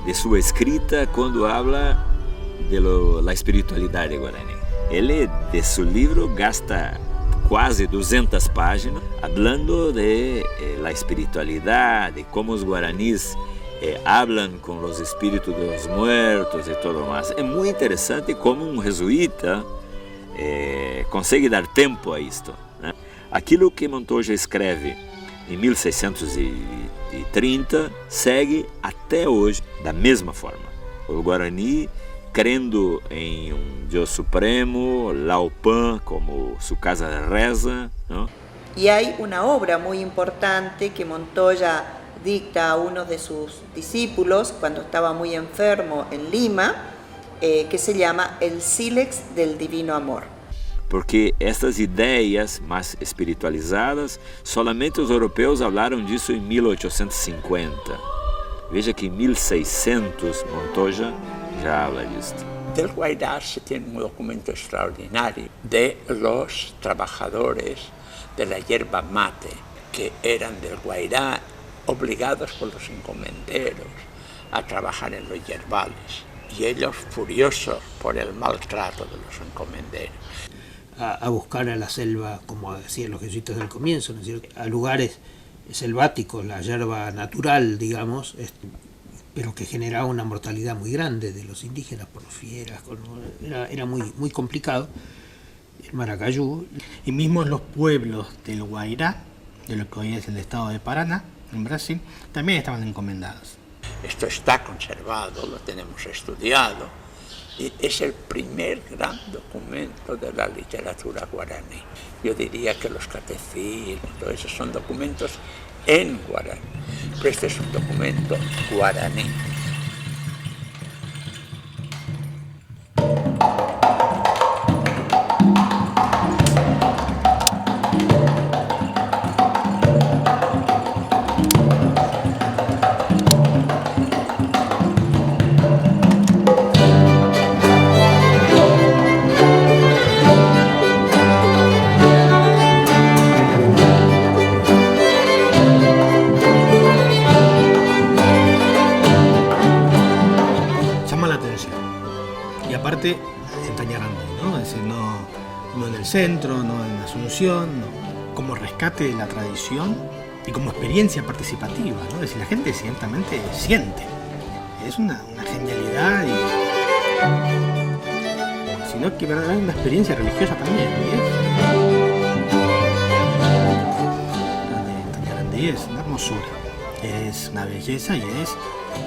de su escrita cuando habla de la espiritualidad de Guaraní. Ele, de su libro, gasta quase 200 páginas hablando de la espiritualidad, de cómo los guaraníes hablan con los espíritus de los muertos y todo más. Es muy interesante cómo un jesuita consegue dar tempo a isto, né? Aquilo que Montoya escreve em 1630 segue até hoje da mesma forma. O Guarani, crendo em Dios supremo, Laopan como su casa de reza, ¿no? Y hay una obra muy importante que Montoya dicta a uno de sus discípulos cuando estaba muy enfermo en Lima, que se llama El Sílex del Divino Amor. Porque estas ideias mais espiritualizadas, solamente os europeus falaram disso em 1850. Veja que em 1600 Montoya ya habla disso. Del Guairá se tiene un documento extraordinario de los trabajadores de la yerba mate, que eran del Guairá, obligados por los encomenderos a trabajar en los yerbales, y ellos furiosos por el maltrato de los encomenderos. A buscar a la selva, como decían los jesuitas del comienzo, ¿no es cierto?, a lugares selváticos, la yerba natural, digamos, pero que generaba una mortalidad muy grande de los indígenas por las fieras, era muy complicado. El Maracayú. Y mismo los pueblos del Guairá, de lo que hoy es el estado de Paraná, en Brasil, también estaban encomendados. Esto está conservado, lo tenemos estudiado, y es el primer gran documento de la literatura guaraní. Yo diría que los catecismos, todo eso son documentos en guaraní, pero este es un documento guaraní. En Tañarandú, ¿no? Es decir, no en el centro, no en Asunción, no. Como rescate de la tradición y como experiencia participativa, ¿no? Es decir, la gente ciertamente siente. Es una genialidad sino que verdaderamente una experiencia religiosa también. La de Tañarandí es una hermosura, es una belleza y es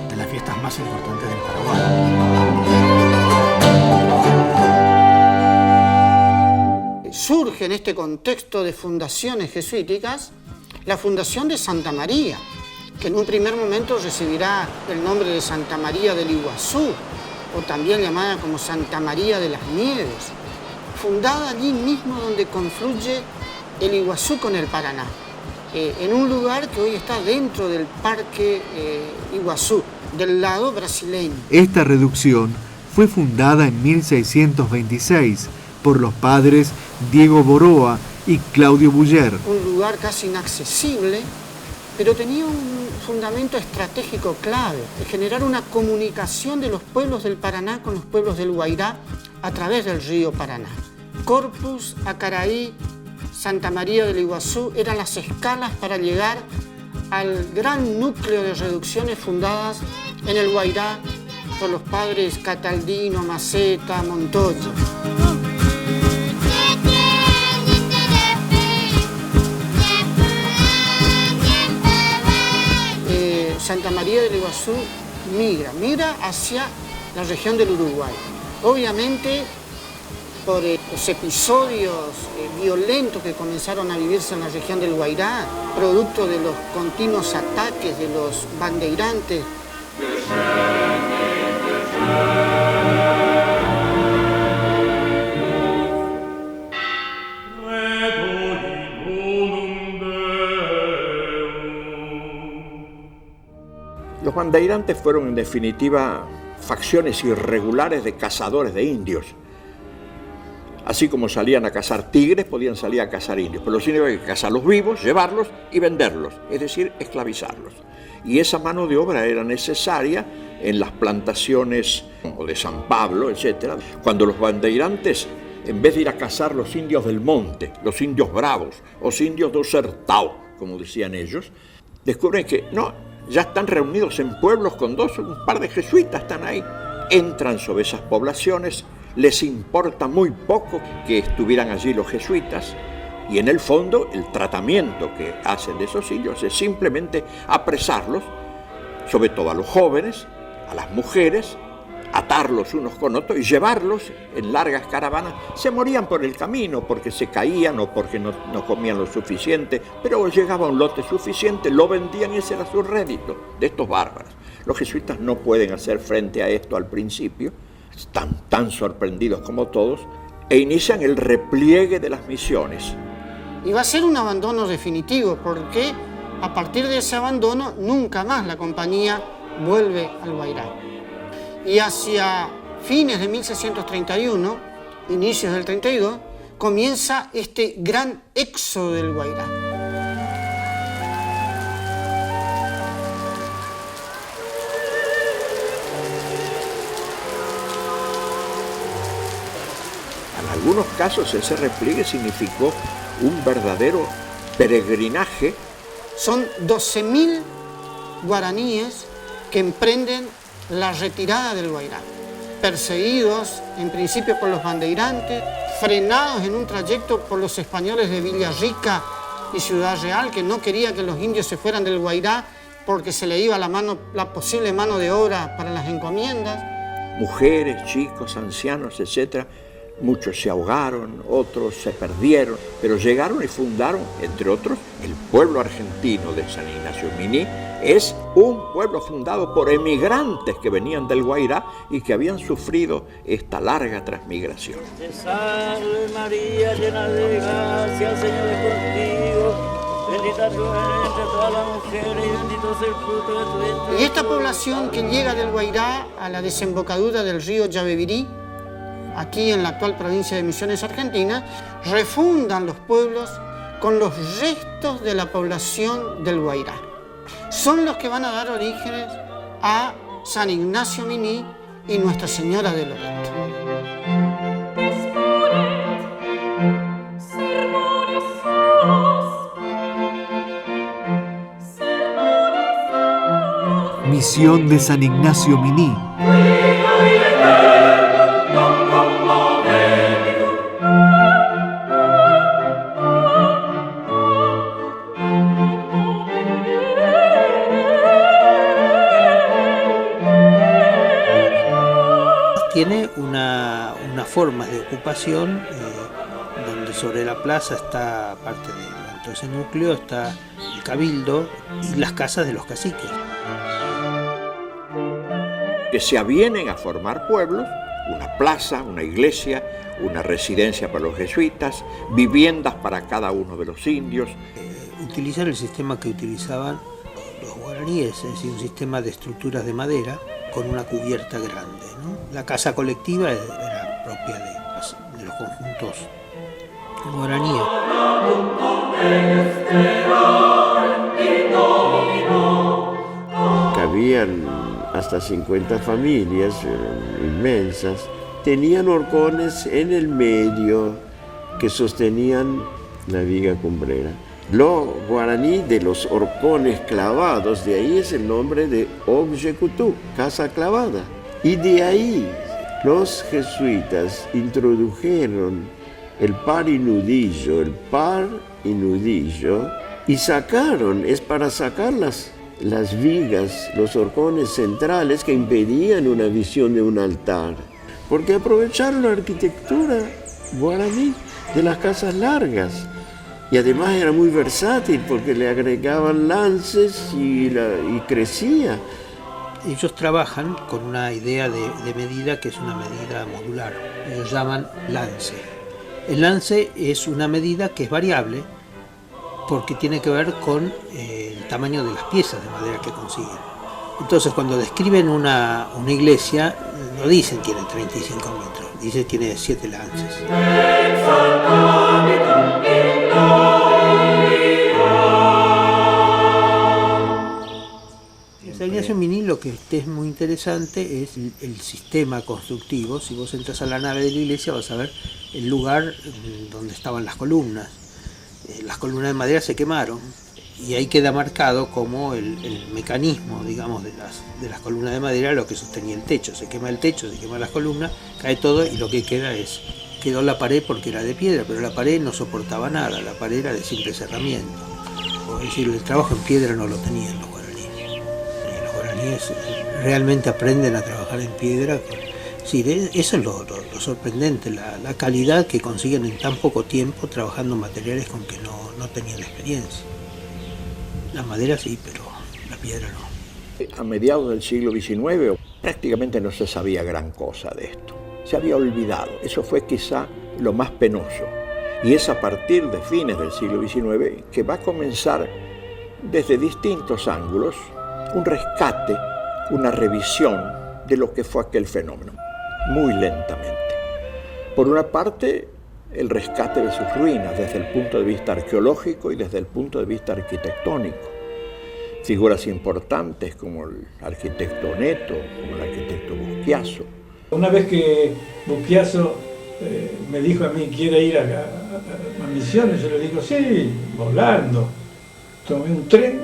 de las fiestas más importantes del Paraguay. Surge en este contexto de fundaciones jesuíticas la fundación de Santa María, que en un primer momento recibirá el nombre de Santa María del Iguazú, o también llamada como Santa María de las Nieves, fundada allí mismo donde confluye el Iguazú con el Paraná, en un lugar que hoy está dentro del Parque Iguazú, del lado brasileño. Esta reducción fue fundada en 1626 por los padres Diego Boroa y Claudio Buller. Un lugar casi inaccesible, pero tenía un fundamento estratégico clave, de generar una comunicación de los pueblos del Paraná con los pueblos del Guairá a través del río Paraná. Corpus, Acaraí, Santa María del Iguazú eran las escalas para llegar al gran núcleo de reducciones fundadas en el Guairá por los padres Cataldino, Maceta, Montoya. Santa María del Iguazú migra hacia la región del Uruguay. Obviamente, por los episodios violentos que comenzaron a vivirse en la región del Guairá, producto de los continuos ataques de los bandeirantes. Los bandeirantes fueron en definitiva facciones irregulares de cazadores de indios. Así como salían a cazar tigres, podían salir a cazar indios, pero los indios había que cazarlos vivos, llevarlos y venderlos, es decir, esclavizarlos. Y esa mano de obra era necesaria en las plantaciones como de San Pablo, etc. Cuando los bandeirantes, en vez de ir a cazar los indios del monte, los indios bravos, los indios do sertão, como decían ellos, descubren que no, ya están reunidos en pueblos con un par de jesuitas están ahí. Entran sobre esas poblaciones, les importa muy poco que estuvieran allí los jesuitas y en el fondo el tratamiento que hacen de esos indios es simplemente apresarlos, sobre todo a los jóvenes, a las mujeres, atarlos unos con otros y llevarlos en largas caravanas. Se morían por el camino porque se caían o porque no comían lo suficiente, pero llegaba un lote suficiente, lo vendían y ese era su rédito de estos bárbaros. Los jesuitas no pueden hacer frente a esto al principio, están tan sorprendidos como todos e inician el repliegue de las misiones. Y va a ser un abandono definitivo porque a partir de ese abandono nunca más la compañía vuelve al Guairá. Y hacia fines de 1631, inicios del 32, comienza este gran éxodo del Guairá. En algunos casos ese repliegue significó un verdadero peregrinaje. Son 12.000 guaraníes que emprenden la retirada del Guairá, perseguidos en principio por los bandeirantes, frenados en un trayecto por los españoles de Villarrica y Ciudad Real, que no querían que los indios se fueran del Guairá porque se le iba la posible mano de obra para las encomiendas. Mujeres, chicos, ancianos, etc. Muchos se ahogaron, otros se perdieron, pero llegaron y fundaron, entre otros, el pueblo argentino de San Ignacio Miní. Es un pueblo fundado por emigrantes que venían del Guairá y que habían sufrido esta larga transmigración. Te salve María, llena de gracia, el Señor es contigo, bendita tú eres entre todas las mujeres y bendito es el fruto de tu vientre. Y esta población que llega del Guairá a la desembocadura del río Yabebirí, aquí en la actual provincia de Misiones, Argentina, refundan los pueblos con los restos de la población del Guairá. Son los que van a dar orígenes a San Ignacio Miní y Nuestra Señora de Loreto. Misión de San Ignacio Miní. Tiene una forma de ocupación donde sobre la plaza está parte de ese núcleo, está el cabildo y las casas de los caciques. Que se avienen a formar pueblos, una plaza, una iglesia, una residencia para los jesuitas, viviendas para cada uno de los indios. Utilizar el sistema que utilizaban los guaraníes, es decir, un sistema de estructuras de madera con una cubierta grande, ¿no? La casa colectiva era propia de los conjuntos guaraníes. Cabían hasta 50 familias inmensas. Tenían horcones en el medio que sostenían la viga cumbrera. Lo guaraní de los horcones clavados, de ahí es el nombre de Objecutú, casa clavada. Y de ahí los jesuitas introdujeron el par y nudillo, y sacaron, es para sacar las vigas, los horcones centrales que impedían una visión de un altar, porque aprovecharon la arquitectura guaraní de las casas largas. Y además era muy versátil porque le agregaban lances y crecía. Ellos trabajan con una idea de medida que es una medida modular. Ellos llaman lance. El lance es una medida que es variable porque tiene que ver con el tamaño de las piezas de madera que consiguen. Entonces cuando describen una iglesia, no dicen tiene 35 metros, dicen tiene 7 lances. En San Ignacio Miní lo que es muy interesante es el sistema constructivo. Si vos entras a la nave de la iglesia vas a ver el lugar donde estaban las columnas. Las columnas de madera se quemaron y ahí queda marcado como el mecanismo, digamos, de las columnas de madera, lo que sostenía el techo. Se quema el techo, se quema las columnas, cae todo y lo que quedó la pared porque era de piedra, pero la pared no soportaba nada, la pared era de simple cerramiento. Es decir, el trabajo en piedra no lo tenían los guaraníes. Los guaraníes realmente aprenden a trabajar en piedra. Sí, eso es lo sorprendente, la calidad que consiguen en tan poco tiempo trabajando materiales con que no tenían experiencia. La madera sí, pero la piedra no. A mediados del siglo XIX prácticamente no se sabía gran cosa de esto. Se había olvidado. Eso fue quizá lo más penoso. Y es a partir de fines del siglo XIX que va a comenzar desde distintos ángulos un rescate, una revisión de lo que fue aquel fenómeno. Muy lentamente. Por una parte, el rescate de sus ruinas desde el punto de vista arqueológico y desde el punto de vista arquitectónico. Figuras importantes como el arquitecto Neto, como el arquitecto Busquiazo. Una vez que Busquiazo me dijo a mí, ¿quiere ir a Misiones? Yo le digo, sí, volando. Tomé un tren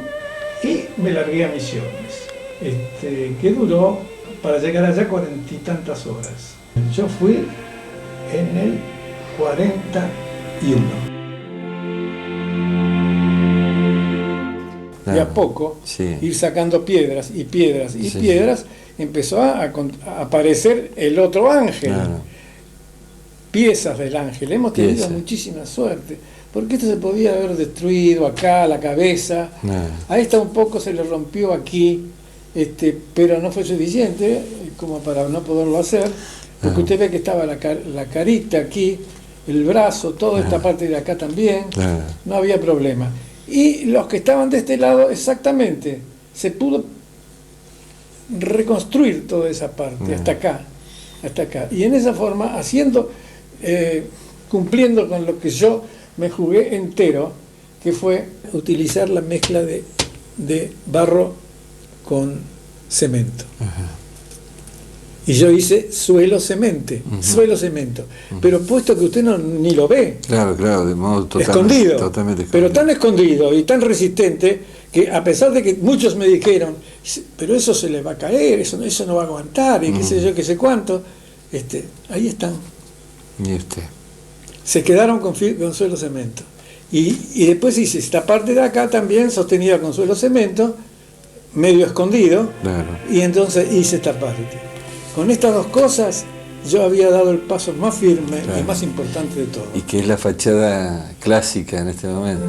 y me largué a Misiones, que duró para llegar allá 40 y tantas horas. Yo fui en el 41. Claro. Y a poco, ir sacando piedras y piedras y piedras, empezó a aparecer el otro ángel. Claro. Piezas del ángel. Hemos tenido muchísima suerte, porque esto se podía haber destruido acá, la cabeza. A esta un poco se le rompió aquí, pero no fue suficiente como para no poderlo hacer, porque usted ve que estaba la carita aquí, el brazo, toda esta parte de acá también, no había problema. Y los que estaban de este lado, exactamente, se pudo reconstruir toda esa parte, hasta acá. Y en esa forma, cumpliendo con lo que yo me jugué entero, que fue utilizar la mezcla de barro con cemento. Y yo hice suelo-cemento, pero puesto que usted ni lo ve. Claro, de modo totalmente escondido, pero tan escondido y tan resistente que a pesar de que muchos me dijeron, Pero eso se les va a caer, eso no va a aguantar, y qué sé yo, qué sé cuánto. Ahí están. ¿Y usted? Se quedaron con suelo cemento. Y después hice esta parte de acá también sostenida con suelo cemento, medio escondido, Claro. y entonces hice esta parte. Con estas dos cosas yo había dado el paso más firme y más importante de todo. Y que es la fachada clásica en este momento.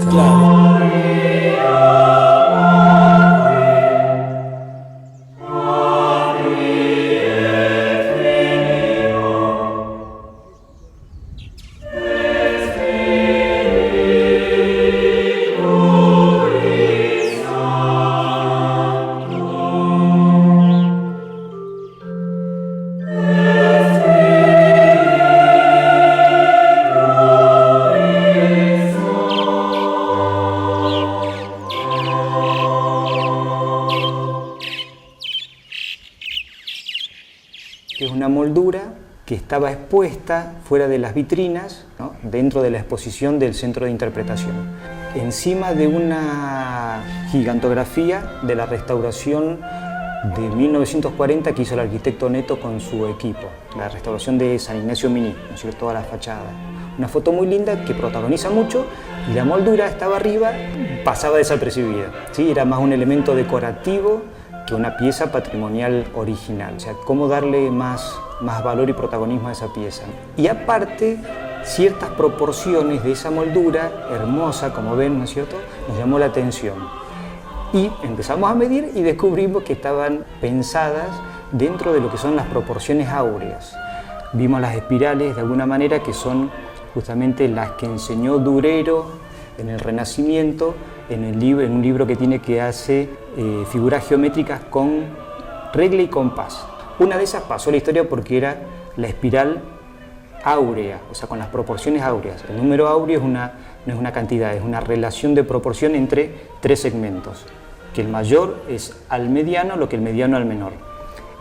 Es una moldura que estaba expuesta fuera de las vitrinas, ¿no?, dentro de la exposición del Centro de Interpretación, encima de una gigantografía de la restauración de 1940 que hizo el arquitecto Neto con su equipo, la restauración de San Ignacio Miní, ¿no es cierto?, toda la fachada. Una foto muy linda que protagoniza mucho, y la moldura estaba arriba, pasaba desapercibida, ¿sí? Era más un elemento decorativo que una pieza patrimonial original. O sea, cómo darle más valor y protagonismo a esa pieza. Y aparte, ciertas proporciones de esa moldura, hermosa, como ven, ¿no es cierto?, nos llamó la atención. Y empezamos a medir y descubrimos que estaban pensadas dentro de lo que son las proporciones áureas. Vimos las espirales, de alguna manera, que son justamente las que enseñó Durero en el Renacimiento, en un libro que hace figuras geométricas con regla y compás. Una de esas pasó a la historia porque era la espiral áurea, o sea, con las proporciones áureas. El número áureo no es una cantidad, es una relación de proporción entre tres segmentos, que el mayor es al mediano lo que el mediano al menor.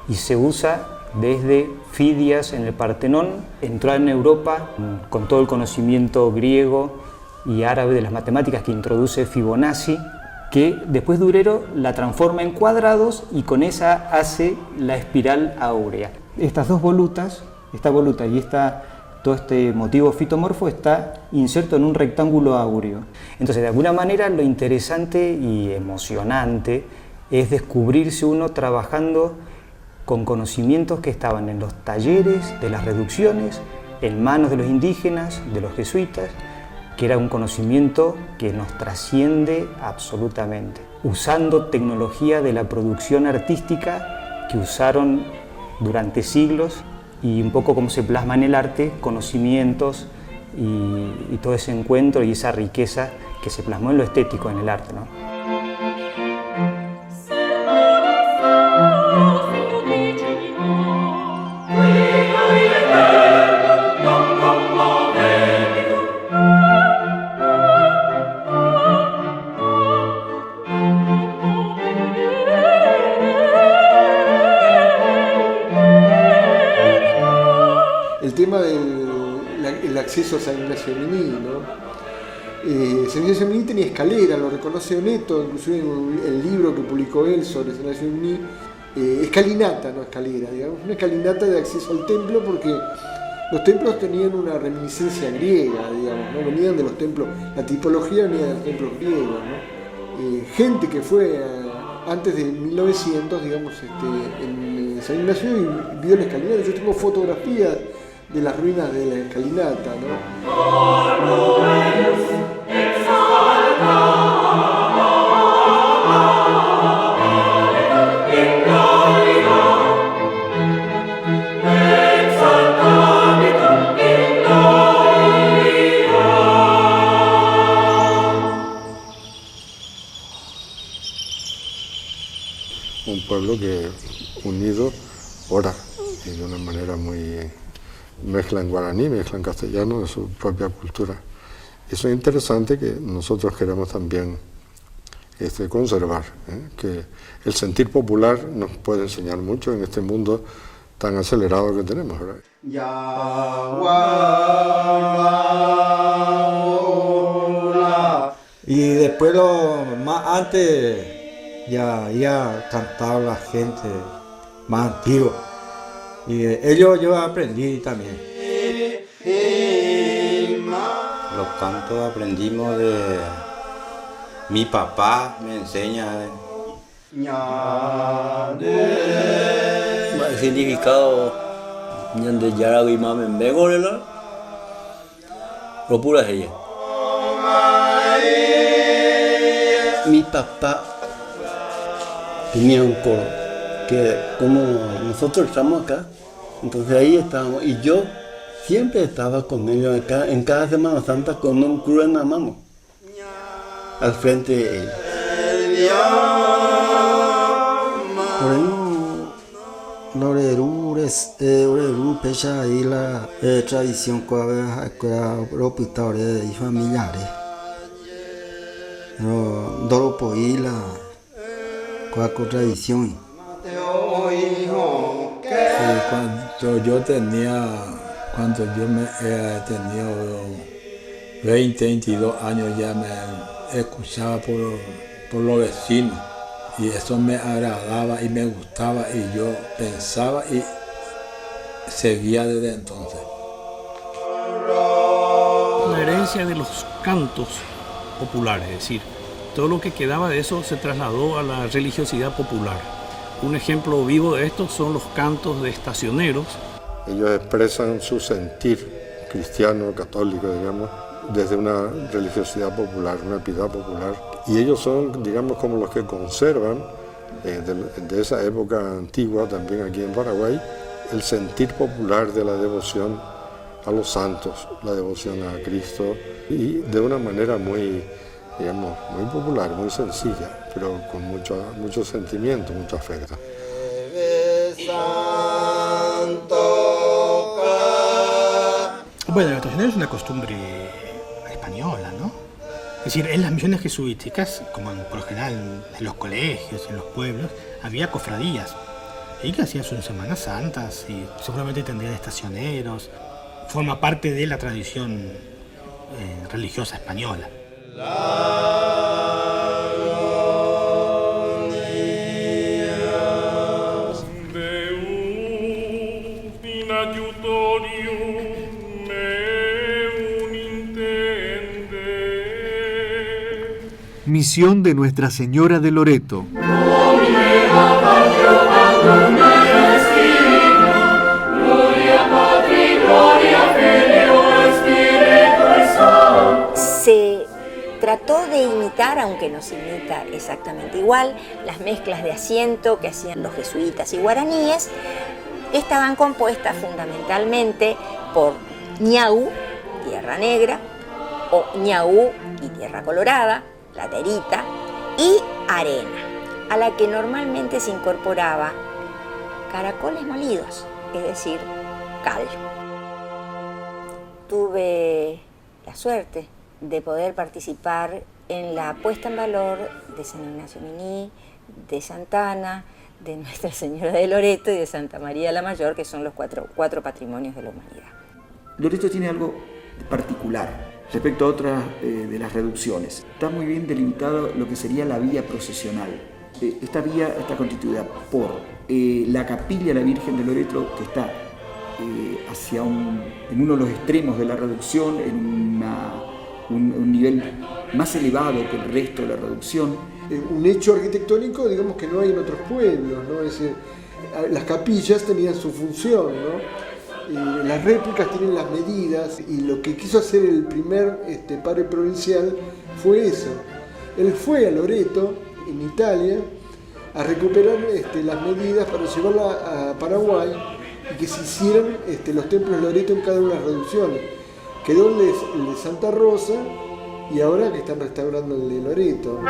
Y se usa desde Fidias en el Partenón, entró en Europa con todo el conocimiento griego y árabe de las matemáticas que introduce Fibonacci, que después Durero la transforma en cuadrados y con esa hace la espiral áurea. Estas dos volutas, esta voluta y todo este motivo fitomorfo está inserto en un rectángulo áureo. Entonces, de alguna manera, lo interesante y emocionante es descubrirse uno trabajando con conocimientos que estaban en los talleres de las reducciones, en manos de los indígenas, de los jesuitas, que era un conocimiento que nos trasciende absolutamente, usando tecnología de la producción artística que usaron durante siglos, y un poco como se plasma en el arte, conocimientos y todo ese encuentro y esa riqueza que se plasmó en lo estético, en el arte, ¿no? El tema del acceso a San Ignacio Miní, ¿no? San Ignacio Miní tenía escalera, lo reconoce Neto, inclusive en el libro que publicó él sobre San Ignacio Miní, escalinata, no escalera, digamos, una escalinata de acceso al templo, porque los templos tenían una reminiscencia griega, digamos, ¿no? Venían de los templos, la tipología venía de los templos griegos, ¿no? Gente que fue antes de 1900, digamos, en San Ignacio y vio la escalinata. Yo tengo fotografías de las ruinas de la escalinata, ¿no? Un pueblo que unido ora y de una manera muy mezcla en guaraní, mezcla en castellano de su propia cultura. Eso es interesante que nosotros queremos también conservar, que el sentir popular nos puede enseñar mucho en este mundo tan acelerado que tenemos, ¿verdad? Y después, más antes, ya cantaba la gente más antigua. Y ellos yo aprendí también. Los cantos aprendimos de mi papá, me enseña. El significado de Yarawi Mamen Begorela, lo pura es ella. Mi papá tenía un coro que como nosotros estamos acá, entonces ahí estábamos y yo siempre estaba con ellos acá en cada Semana Santa con un crudo en la mano al frente de ellos. Oreru pecha ahí la tradición que propitores y familiares. Doropo y la tradición. Cuando yo tenía 20, 22 años ya me escuchaba por los vecinos y eso me agradaba y me gustaba y yo pensaba y seguía desde entonces. La herencia de los cantos populares, es decir, todo lo que quedaba de eso se trasladó a la religiosidad popular. Un ejemplo vivo de esto son los cantos de estacioneros. Ellos expresan su sentir cristiano, católico, digamos, desde una religiosidad popular, una piedad popular. Y ellos son, digamos, como los que conservan de esa época antigua, también aquí en Paraguay, el sentir popular de la devoción a los santos, la devoción a Cristo, y de una manera muy, digamos, muy popular, muy sencilla, pero con mucho sentimiento, mucho afecto. Bueno, el estacionero es una costumbre española, ¿no? Es decir, en las misiones jesuíticas, como por lo general en los colegios, en los pueblos, había cofradías. Y que hacían sus Semanas Santas y seguramente tendrían estacioneros. Forma parte de la tradición religiosa española. Misión de Nuestra Señora de Loreto. Se trató de imitar, aunque no se imita exactamente igual, las mezclas de asiento que hacían los jesuitas y guaraníes. Estaban compuestas fundamentalmente por ñaú, tierra negra, o ñaú y tierra colorada, la terita, y arena, a la que normalmente se incorporaba caracoles molidos, es decir, cal. Tuve la suerte de poder participar en la puesta en valor de San Ignacio Miní, de Santa Ana, de Nuestra Señora de Loreto y de Santa María la Mayor, que son los cuatro patrimonios de la humanidad. Loreto tiene algo particular respecto a otras de las reducciones. Está muy bien delimitado lo que sería la vía procesional. Esta vía está constituida por la capilla de la Virgen de Loreto, que está en uno de los extremos de la reducción, en un nivel más elevado que el resto de la reducción. Un hecho arquitectónico, digamos, que no hay en otros pueblos, ¿no? Es decir, las capillas tenían su función, ¿no? Las réplicas tienen las medidas, y lo que quiso hacer el primer padre provincial fue eso. Él fue a Loreto, en Italia, a recuperar las medidas para llevarla a Paraguay y que se hicieran los templos de Loreto en cada una de las reducciones. Quedó el de Santa Rosa y ahora que están restaurando el de Loreto.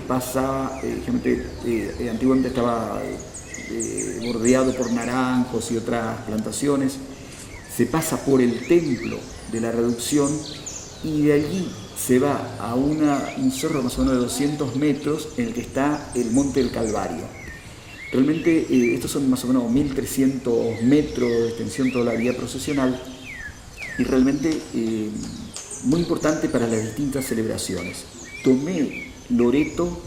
Pasa, antiguamente estaba bordeado por naranjos y otras plantaciones, se pasa por el templo de la Reducción y de allí se va a un cerro más o menos de 200 metros en el que está el Monte del Calvario. Realmente estos son más o menos 1.300 metros de extensión toda la vía procesional y realmente muy importante para las distintas celebraciones. Tomé Loreto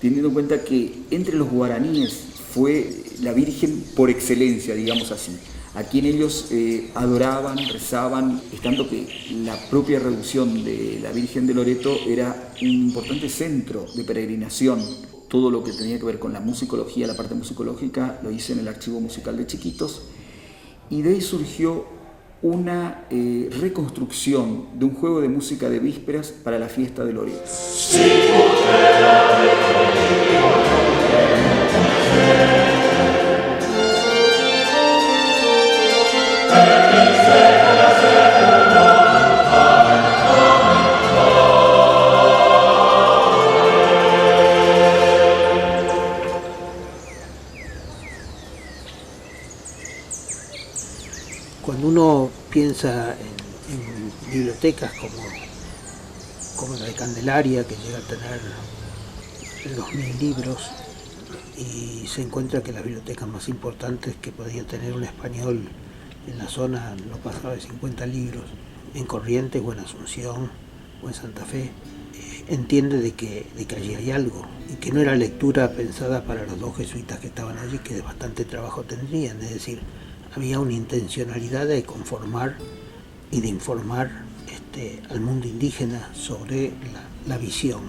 teniendo en cuenta que entre los guaraníes fue la Virgen por excelencia, digamos así, a quien ellos adoraban, rezaban, estando que la propia Reducción de la Virgen de Loreto era un importante centro de peregrinación. Todo lo que tenía que ver con la musicología, la parte musicológica, lo hice en el Archivo Musical de Chiquitos, y de ahí surgió una reconstrucción de un juego de música de vísperas para la fiesta de Loreto. Cuando uno piensa en bibliotecas como la de Candelaria, que llega a tener 2.000 libros, y se encuentra que las bibliotecas más importantes que podía tener un español en la zona no pasaba de 50 libros, en Corrientes o en Asunción o en Santa Fe, entiende de que allí hay algo, y que no era lectura pensada para los 2 jesuitas que estaban allí, que bastante trabajo tendrían, es decir, había una intencionalidad de conformar y de informar al mundo indígena sobre la visión.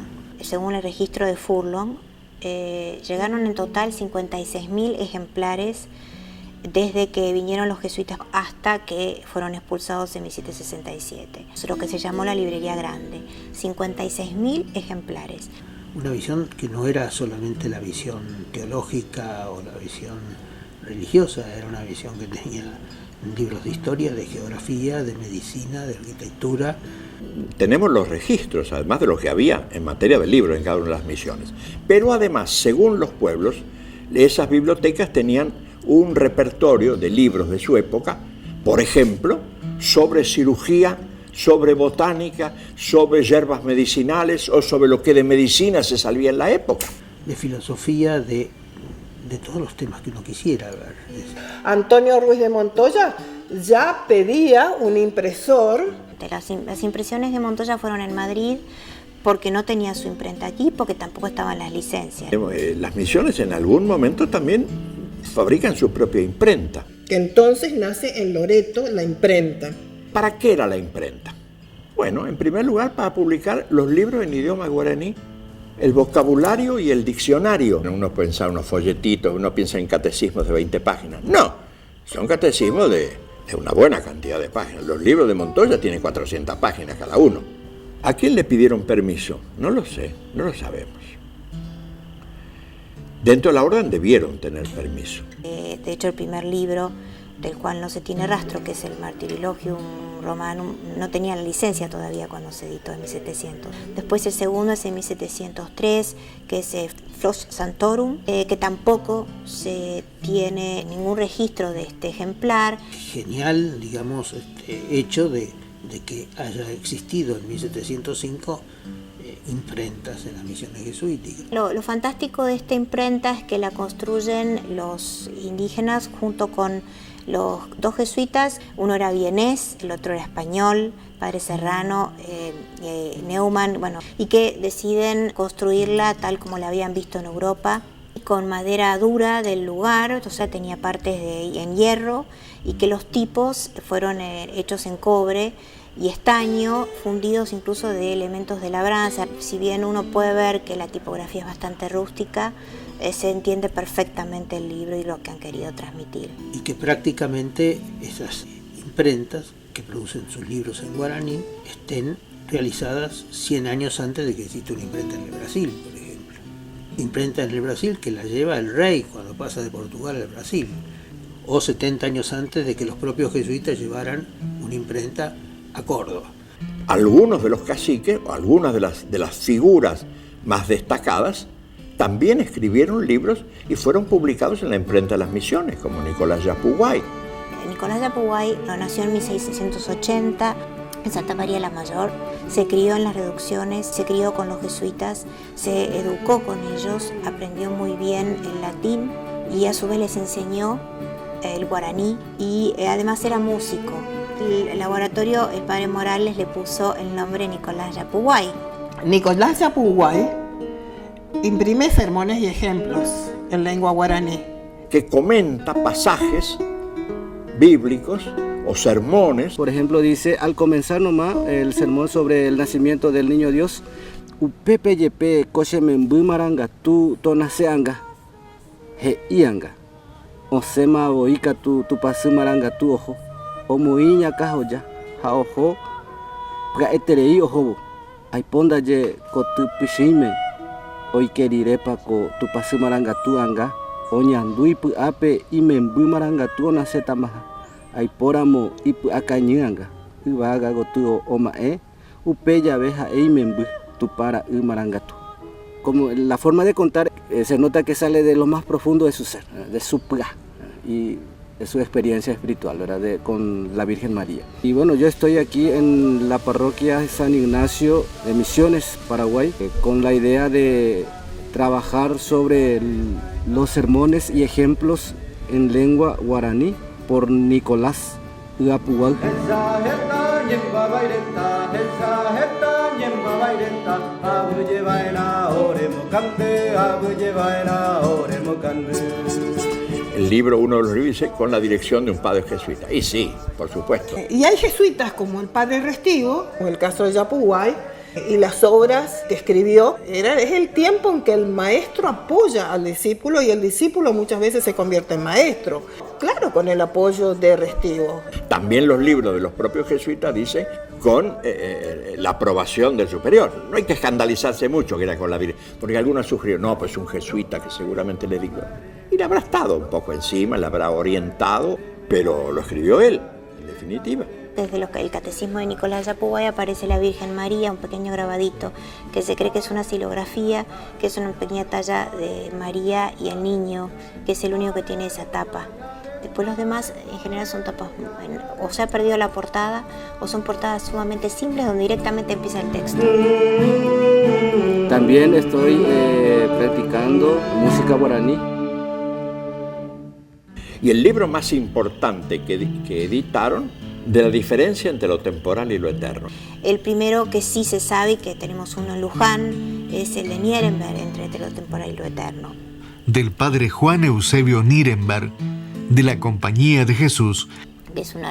Según el registro de Furlong, llegaron en total 56.000 ejemplares desde que vinieron los jesuitas hasta que fueron expulsados en 1767. Es lo que se llamó la librería grande, 56.000 ejemplares. Una visión que no era solamente la visión teológica o la visión religiosa, era una visión que tenía libros de historia, de geografía, de medicina, de arquitectura. Tenemos los registros, además de los que había en materia de libros en cada una de las misiones. Pero además, según los pueblos, esas bibliotecas tenían un repertorio de libros de su época, por ejemplo, sobre cirugía, sobre botánica, sobre hierbas medicinales o sobre lo que de medicina se sabía en la época. De filosofía, de todos los temas que uno quisiera ver. Antonio Ruiz de Montoya ya pedía un impresor. Las impresiones de Montoya fueron en Madrid porque no tenía su imprenta aquí, porque tampoco estaban las licencias. Las misiones en algún momento también fabrican su propia imprenta. Que entonces nace en Loreto la imprenta. ¿Para qué era la imprenta? Bueno, en primer lugar, para publicar los libros en idioma guaraní, el vocabulario y el diccionario. Uno piensa en unos folletitos, uno piensa en catecismos de 20 páginas. No, son catecismos de una buena cantidad de páginas. Los libros de Montoya tienen 400 páginas cada uno. ¿A quién le pidieron permiso? No lo sé, no lo sabemos. Dentro de la orden debieron tener permiso. De hecho, el primer libro, del cual no se tiene rastro, que es el Martyrologium Romanum, no tenía la licencia todavía cuando se editó en 1700. Después el segundo es en 1703, que es Flos Santorum, que tampoco se tiene ningún registro de este ejemplar. Genial, digamos, hecho de que haya existido en 1705 imprentas en las misiones jesuíticas. Lo fantástico de esta imprenta es que la construyen los indígenas junto con los 2 jesuitas. Uno era vienés, el otro era español, Padre Serrano, Neumann, y que deciden construirla tal como la habían visto en Europa, con madera dura del lugar, o sea, tenía partes en hierro, y que los tipos fueron hechos en cobre y estaño, fundidos incluso de elementos de labranza. Si bien uno puede ver que la tipografía es bastante rústica, se entiende perfectamente el libro y lo que han querido transmitir. Y que prácticamente esas imprentas que producen sus libros en guaraní estén realizadas 100 años antes de que exista una imprenta en el Brasil, por ejemplo. Imprenta en el Brasil que la lleva el rey cuando pasa de Portugal al Brasil, o 70 años antes de que los propios jesuitas llevaran una imprenta a Córdoba. Algunos de los caciques, o algunas de las figuras más destacadas, también escribieron libros y fueron publicados en la imprenta de las misiones, como Nicolás Yapuguay. Nicolás Yapuguay nació en 1680 en Santa María la Mayor, se crió en las reducciones, se crió con los jesuitas, se educó con ellos, aprendió muy bien el latín y a su vez les enseñó el guaraní y además era músico. El laboratorio, el padre Morales le puso el nombre Nicolás Yapuguay. Nicolás Yapuguay imprime sermones y ejemplos en lengua guaraní, que comenta pasajes bíblicos o sermones. Por ejemplo, dice, al comenzar nomás el sermón sobre el nacimiento del niño Dios, upepe yepe koshemembu maranga tu tonaseanga he ianga osema oika tu pasu maranga tu ojo o muiña kahoya ha ojo pra eterei ojo aiponda ye kotu pishime oikerirepa ko tu pasu maranga tu anga oñandui pu ape imembu maranga tu onasetamaha aiporamo ipu akañanga ivaga gotu omae upeya veja eimembu tu para marangatu. Como la forma de contar se nota que sale de lo más profundo de su ser, de su pga y de su experiencia espiritual, ¿verdad? Con la Virgen María. Y bueno, yo estoy aquí en la parroquia San Ignacio de Misiones, Paraguay, con la idea de trabajar sobre los sermones y ejemplos en lengua guaraní por Nicolás Yapuguay. El libro, uno de los libros, dice, con la dirección de un padre jesuita. Y sí, por supuesto. Y hay jesuitas como el padre Restivo, en el caso de Yapuguay, y las obras que escribió, es el tiempo en que el maestro apoya al discípulo y el discípulo muchas veces se convierte en maestro. Claro, con el apoyo de Restivo. También los libros de los propios jesuitas dicen con la aprobación del superior. No hay que escandalizarse mucho que era con la Virgen, porque algunos sugirieron, no, pues un jesuita que seguramente le dijo. Y le habrá estado un poco encima, le habrá orientado, pero lo escribió él, en definitiva. Desde el catecismo de Nicolás Yapuguay aparece la Virgen María, un pequeño grabadito que se cree que es una silografía, que es una pequeña talla de María y el niño, que es el único que tiene esa tapa. Después los demás en general son tapas, o se ha perdido la portada, o son portadas sumamente simples donde directamente empieza el texto. También estoy practicando música guaraní. Y el libro más importante que editaron, de la diferencia entre lo temporal y lo eterno. El primero que sí se sabe, que tenemos uno en Luján, es el de Nierenberg, entre lo temporal y lo eterno. Del padre Juan Eusebio Nierenberg, de la Compañía de Jesús.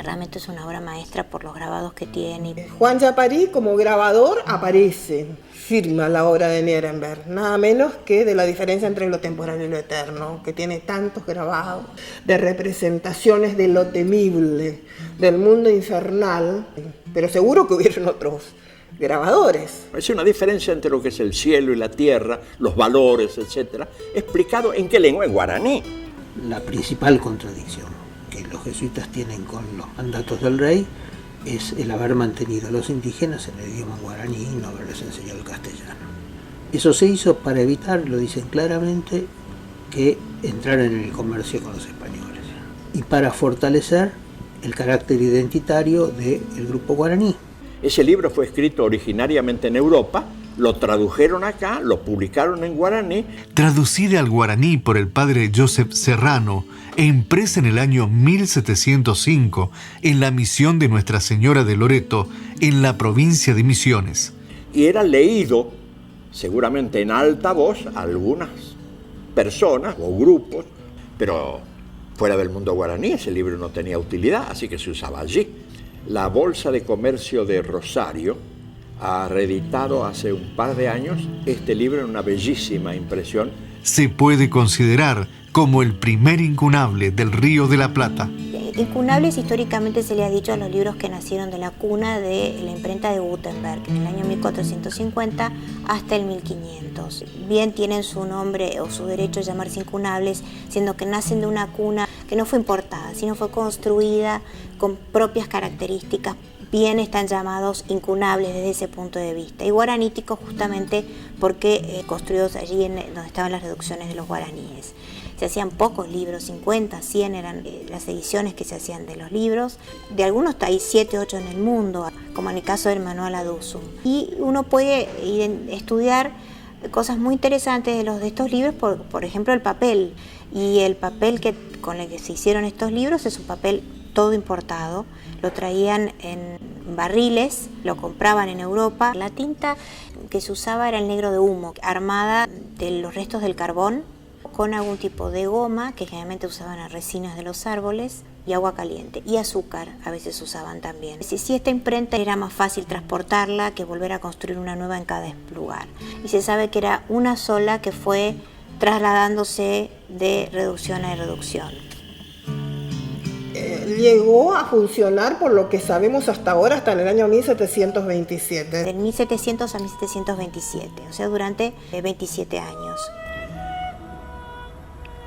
Realmente es una obra maestra por los grabados que tiene. Juan Yaparí como grabador aparece, firma la obra de Nierenberg, nada menos que de la diferencia entre lo temporal y lo eterno, que tiene tantos grabados de representaciones de lo temible, del mundo infernal, pero seguro que hubieron otros grabadores. Es una diferencia entre lo que es el cielo y la tierra, los valores, etc. ¿Explicado en qué lengua? En guaraní. La principal contradicción que los jesuitas tienen con los mandatos del rey es el haber mantenido a los indígenas en el idioma guaraní y no haberles enseñado el castellano. Eso se hizo para evitar, lo dicen claramente, que entraran en el comercio con los españoles y para fortalecer el carácter identitario del grupo guaraní. Ese libro fue escrito originariamente en Europa, lo tradujeron acá, lo publicaron en guaraní. Traducida al guaraní por el padre Joseph Serrano e impresa en el año 1705 en la misión de Nuestra Señora de Loreto en la provincia de Misiones. Y era leído, seguramente en alta voz, a algunas personas o grupos, pero fuera del mundo guaraní ese libro no tenía utilidad, así que se usaba allí. La Bolsa de Comercio de Rosario ha reeditado hace un par de años este libro en una bellísima impresión. Se puede considerar como el primer incunable del Río de la Plata. Incunables históricamente se le ha dicho a los libros que nacieron de la cuna de la imprenta de Gutenberg, en el año 1450 hasta el 1500. Bien tienen su nombre o su derecho a llamarse incunables, siendo que nacen de una cuna que no fue importada, sino fue construida con propias características bien están llamados incunables desde ese punto de vista, y guaraníticos justamente porque construidos allí donde estaban las reducciones de los guaraníes. Se hacían pocos libros, 50, 100 eran las ediciones que se hacían de los libros. De algunos hay 7, 8 en el mundo, como en el caso del Manual Adusum. Y uno puede estudiar cosas muy interesantes de estos libros, por ejemplo el papel. Y el papel con el que se hicieron estos libros es un papel todo importado. Lo traían en barriles, lo compraban en Europa. La tinta que se usaba era el negro de humo, armada de los restos del carbón, con algún tipo de goma, que generalmente usaban las resinas de los árboles, y agua caliente, y azúcar a veces usaban también. Si esta imprenta era más fácil transportarla que volver a construir una nueva en cada lugar. Y se sabe que era una sola que fue trasladándose de reducción a reducción. Llegó a funcionar, por lo que sabemos hasta ahora, hasta en el año 1727. Del 1700 a 1727, o sea, durante 27 años.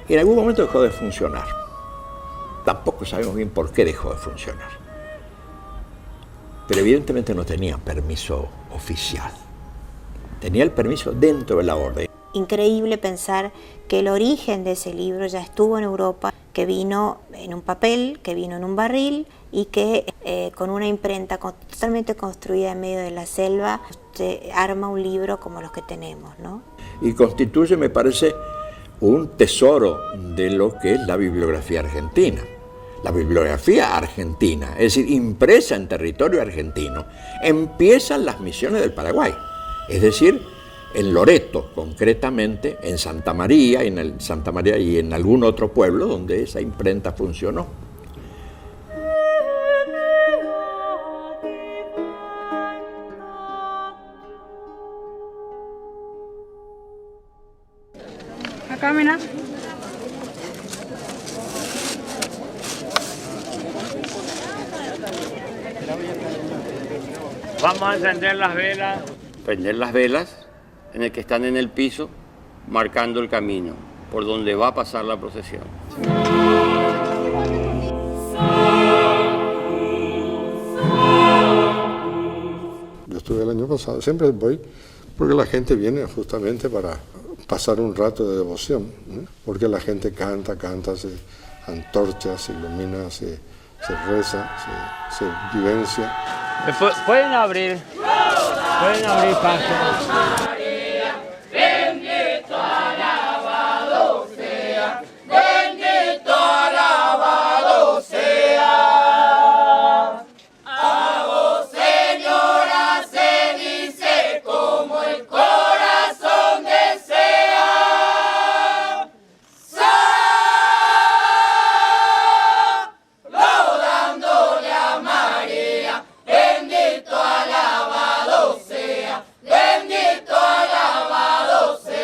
En algún momento dejó de funcionar. Tampoco sabemos bien por qué dejó de funcionar. Pero evidentemente no tenía permiso oficial. Tenía el permiso dentro de la orden. Increíble pensar que el origen de ese libro ya estuvo en Europa, que vino en un papel, que vino en un barril y que con una imprenta totalmente construida en medio de la selva se arma un libro como los que tenemos, ¿no? Y constituye, me parece, un tesoro de lo que es la bibliografía argentina. La bibliografía argentina, es decir, impresa en territorio argentino, empiezan las misiones del Paraguay. Es decir, en Loreto, concretamente, en Santa María y en algún otro pueblo donde esa imprenta funcionó. Acá, mira. Vamos a encender las velas. Prender las velas en el que están en el piso, marcando el camino por donde va a pasar la procesión. Yo estuve el año pasado, siempre voy porque la gente viene justamente para pasar un rato de devoción, ¿no? Porque la gente canta, se antorcha, se ilumina, se reza, se vivencia. Pueden abrir paso. Bendito alabado sea, bendito alabado sea. A vos, Señora, se dice como el corazón desea. Saludándole a María, bendito alabado sea, bendito alabado sea.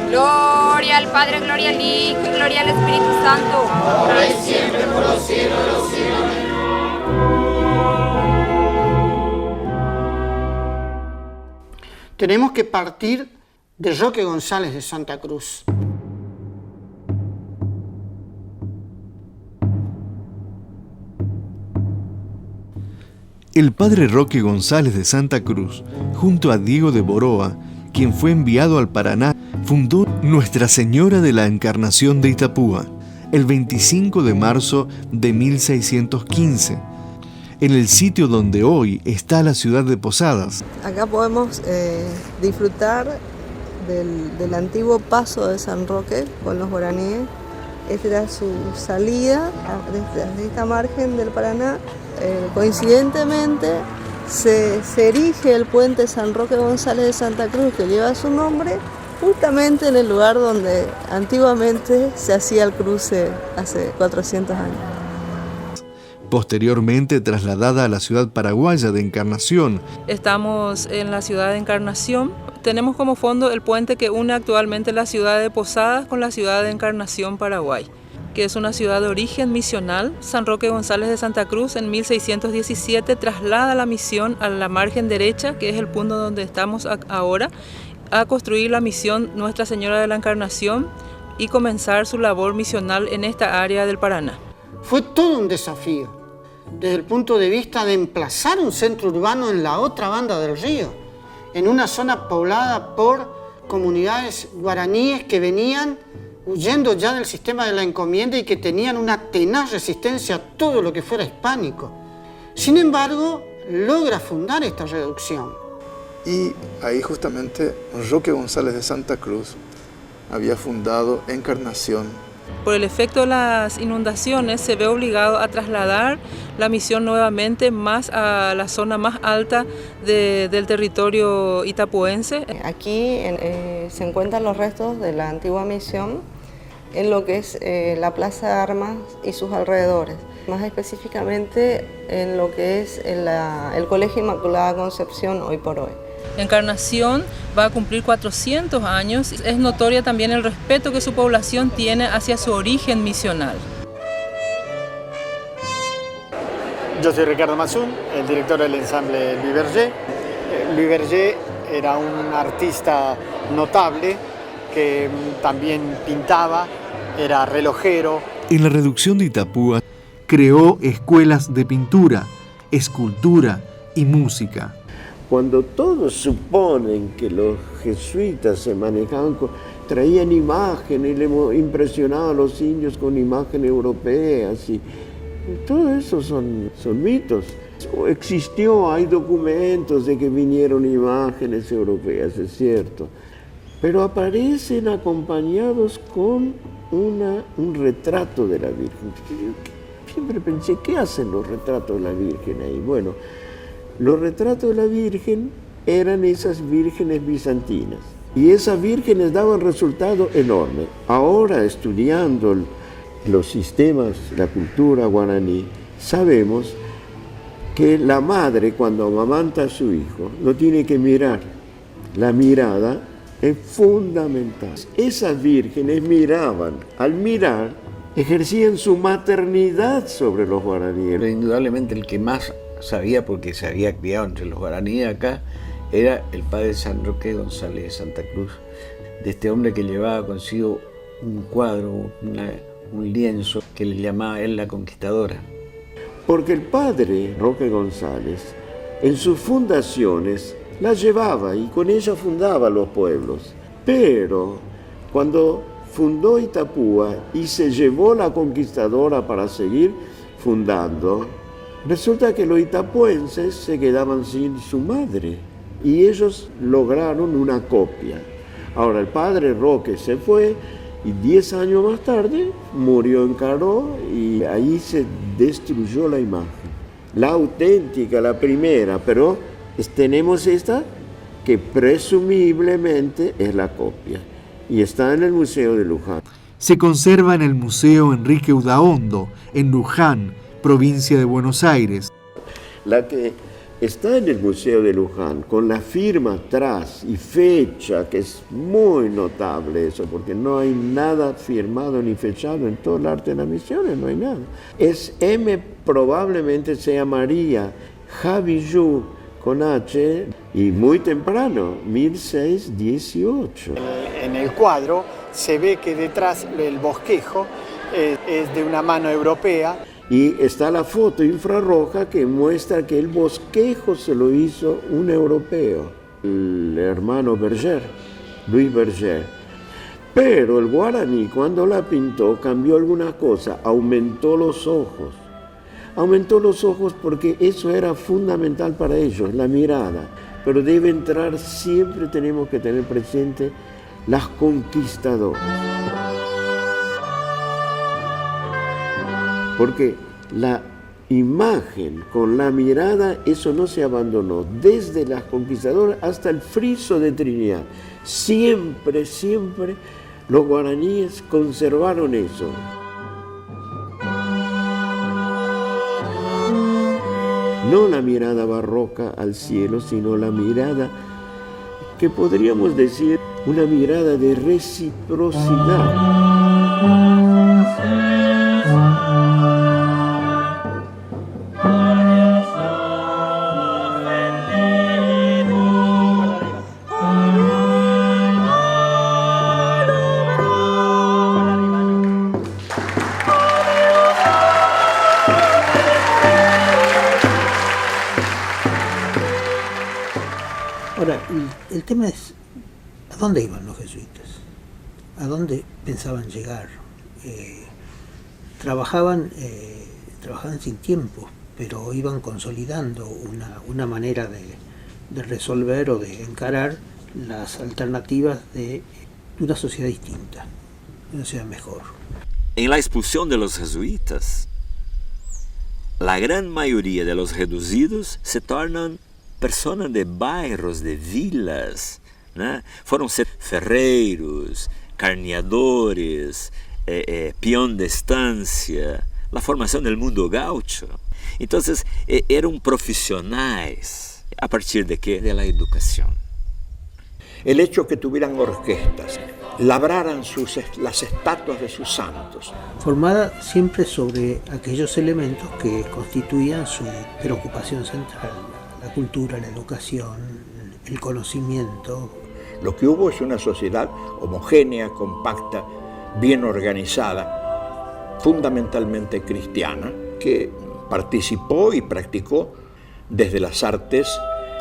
Gloria al Padre, gloria al Hijo, gloria al Espíritu Santo. Ahora y siempre por los siglos de los siglos. Tenemos que partir de Roque González de Santa Cruz. El padre Roque González de Santa Cruz, junto a Diego de Boroa, quien fue enviado al Paraná, fundó Nuestra Señora de la Encarnación de Itapúa el 25 de marzo de 1615, en el sitio donde hoy está la ciudad de Posadas. Acá podemos disfrutar del antiguo paso de San Roque con los guaraníes. Esta era su salida desde esta margen del Paraná. Coincidentemente se erige el puente San Roque González de Santa Cruz, que lleva su nombre, justamente en el lugar donde antiguamente se hacía el cruce hace 400 años. Posteriormente trasladada a la ciudad paraguaya de Encarnación. Estamos en la ciudad de Encarnación. Tenemos como fondo el puente que une actualmente la ciudad de Posadas con la ciudad de Encarnación, Paraguay, que es una ciudad de origen misional. San Roque González de Santa Cruz en 1617 traslada la misión a la margen derecha, que es el punto donde estamos ahora, a construir la misión Nuestra Señora de la Encarnación y comenzar su labor misional en esta área del Paraná. Fue todo un desafío, desde el punto de vista de emplazar un centro urbano en la otra banda del río, en una zona poblada por comunidades guaraníes que venían huyendo ya del sistema de la encomienda y que tenían una tenaz resistencia a todo lo que fuera hispánico. Sin embargo, logra fundar esta reducción. Y ahí justamente Roque González de Santa Cruz había fundado Encarnación. Por el efecto de las inundaciones se ve obligado a trasladar la misión nuevamente más a la zona más alta del territorio itapuense. Aquí se encuentran los restos de la antigua misión en lo que es la Plaza de Armas y sus alrededores, más específicamente en lo que es el Colegio Inmaculada Concepción hoy por hoy. Encarnación va a cumplir 400 años. Es notoria también el respeto que su población tiene hacia su origen misional. Yo soy Ricardo Mazún, el director del ensamble Louis Berger. Louis Berger era un artista notable que también pintaba, era relojero. En la reducción de Itapúa creó escuelas de pintura, escultura y música. Cuando todos suponen que los jesuitas se manejaban, traían imágenes, le impresionaban a los indios con imágenes europeas, y todo eso son mitos. Existió, hay documentos de que vinieron imágenes europeas, es cierto, pero aparecen acompañados con un retrato de la Virgen. Yo siempre pensé, ¿qué hacen los retratos de la Virgen ahí? Bueno, los retratos de la Virgen eran esas vírgenes bizantinas y esas vírgenes daban resultado enorme. Ahora, estudiando los sistemas, la cultura guaraní, sabemos que la madre cuando amamanta a su hijo no tiene que mirar. La mirada es fundamental. Esas vírgenes miraban, al mirar ejercían su maternidad sobre los guaraníes. Pero indudablemente el que más sabía, porque se había criado entre los guaraníes acá, era el padre San Roque González de Santa Cruz, de este hombre que llevaba consigo un cuadro, un lienzo que le llamaba él la Conquistadora. Porque el padre Roque González en sus fundaciones la llevaba y con ella fundaba los pueblos. Pero cuando fundó Itapúa y se llevó la Conquistadora para seguir fundando, resulta que los itapuenses se quedaban sin su madre y ellos lograron una copia. Ahora el padre Roque se fue y 10 años más tarde murió en Caró y ahí se destruyó la imagen. La auténtica, la primera, pero tenemos esta que presumiblemente es la copia y está en el Museo de Luján. Se conserva en el Museo Enrique Udaondo, en Luján, provincia de Buenos Aires. La que está en el Museo de Luján, con la firma atrás y fecha, que es muy notable eso, porque no hay nada firmado ni fechado en todo el arte de las misiones, no hay nada. Es M, probablemente sea María Javillú, con H, y muy temprano, 1618. En el cuadro se ve que detrás el bosquejo es de una mano europea. Y está la foto infrarroja que muestra que el bosquejo se lo hizo un europeo, el hermano Berger, Louis Berger. Pero el guaraní cuando la pintó cambió alguna cosa, aumentó los ojos. Aumentó los ojos porque eso era fundamental para ellos, la mirada. Pero debe entrar, siempre tenemos que tener presente las conquistadoras. Porque la imagen con la mirada, eso no se abandonó. Desde las conquistadoras hasta el friso de Trinidad. Siempre, siempre los guaraníes conservaron eso. No la mirada barroca al cielo, sino la mirada que podríamos decir una mirada de reciprocidad. tema es, ¿a dónde iban los jesuitas? ¿A dónde pensaban llegar? Trabajaban sin tiempo, pero iban consolidando una manera de resolver o de encarar las alternativas de una sociedad distinta, una sociedad mejor. En la expulsión de los jesuitas, la gran mayoría de los reducidos se tornan personas de bairros, de vilas, ¿no? Fueron ferreiros, carneadores, peón de estancia, la formación del mundo gaucho. Entonces, eran profesionales. ¿A partir de qué? De la educación. El hecho que tuvieran orquestas, labraran las estatuas de sus santos. Formada siempre sobre aquellos elementos que constituían su preocupación central, la cultura, la educación, el conocimiento. Lo que hubo es una sociedad homogénea, compacta, bien organizada, fundamentalmente cristiana, que participó y practicó desde las artes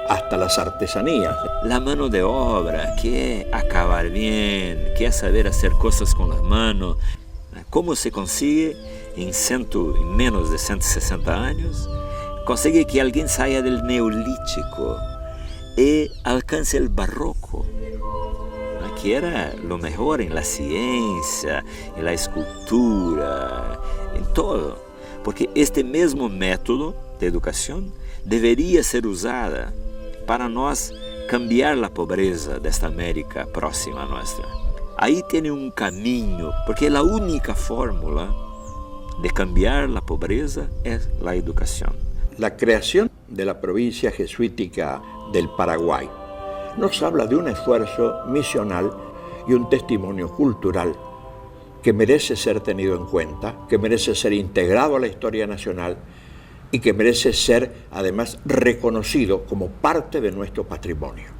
hasta las artesanías. La mano de obra, que es acabar bien, que es saber hacer cosas con las manos. ¿Cómo se consigue en menos de 160 años? Consigue que alguien salga del neolítico y alcance el barroco, que era lo mejor en la ciencia, en la escultura, en todo. Porque este mismo método de educación deveria ser usada para nós cambiar a pobreza desta América próxima a nossa. Aí tem um caminho, porque a única fórmula de cambiar a pobreza é a educação. La creación de la provincia jesuítica del Paraguay nos habla de un esfuerzo misional y un testimonio cultural que merece ser tenido en cuenta, que merece ser integrado a la historia nacional y que merece ser además reconocido como parte de nuestro patrimonio.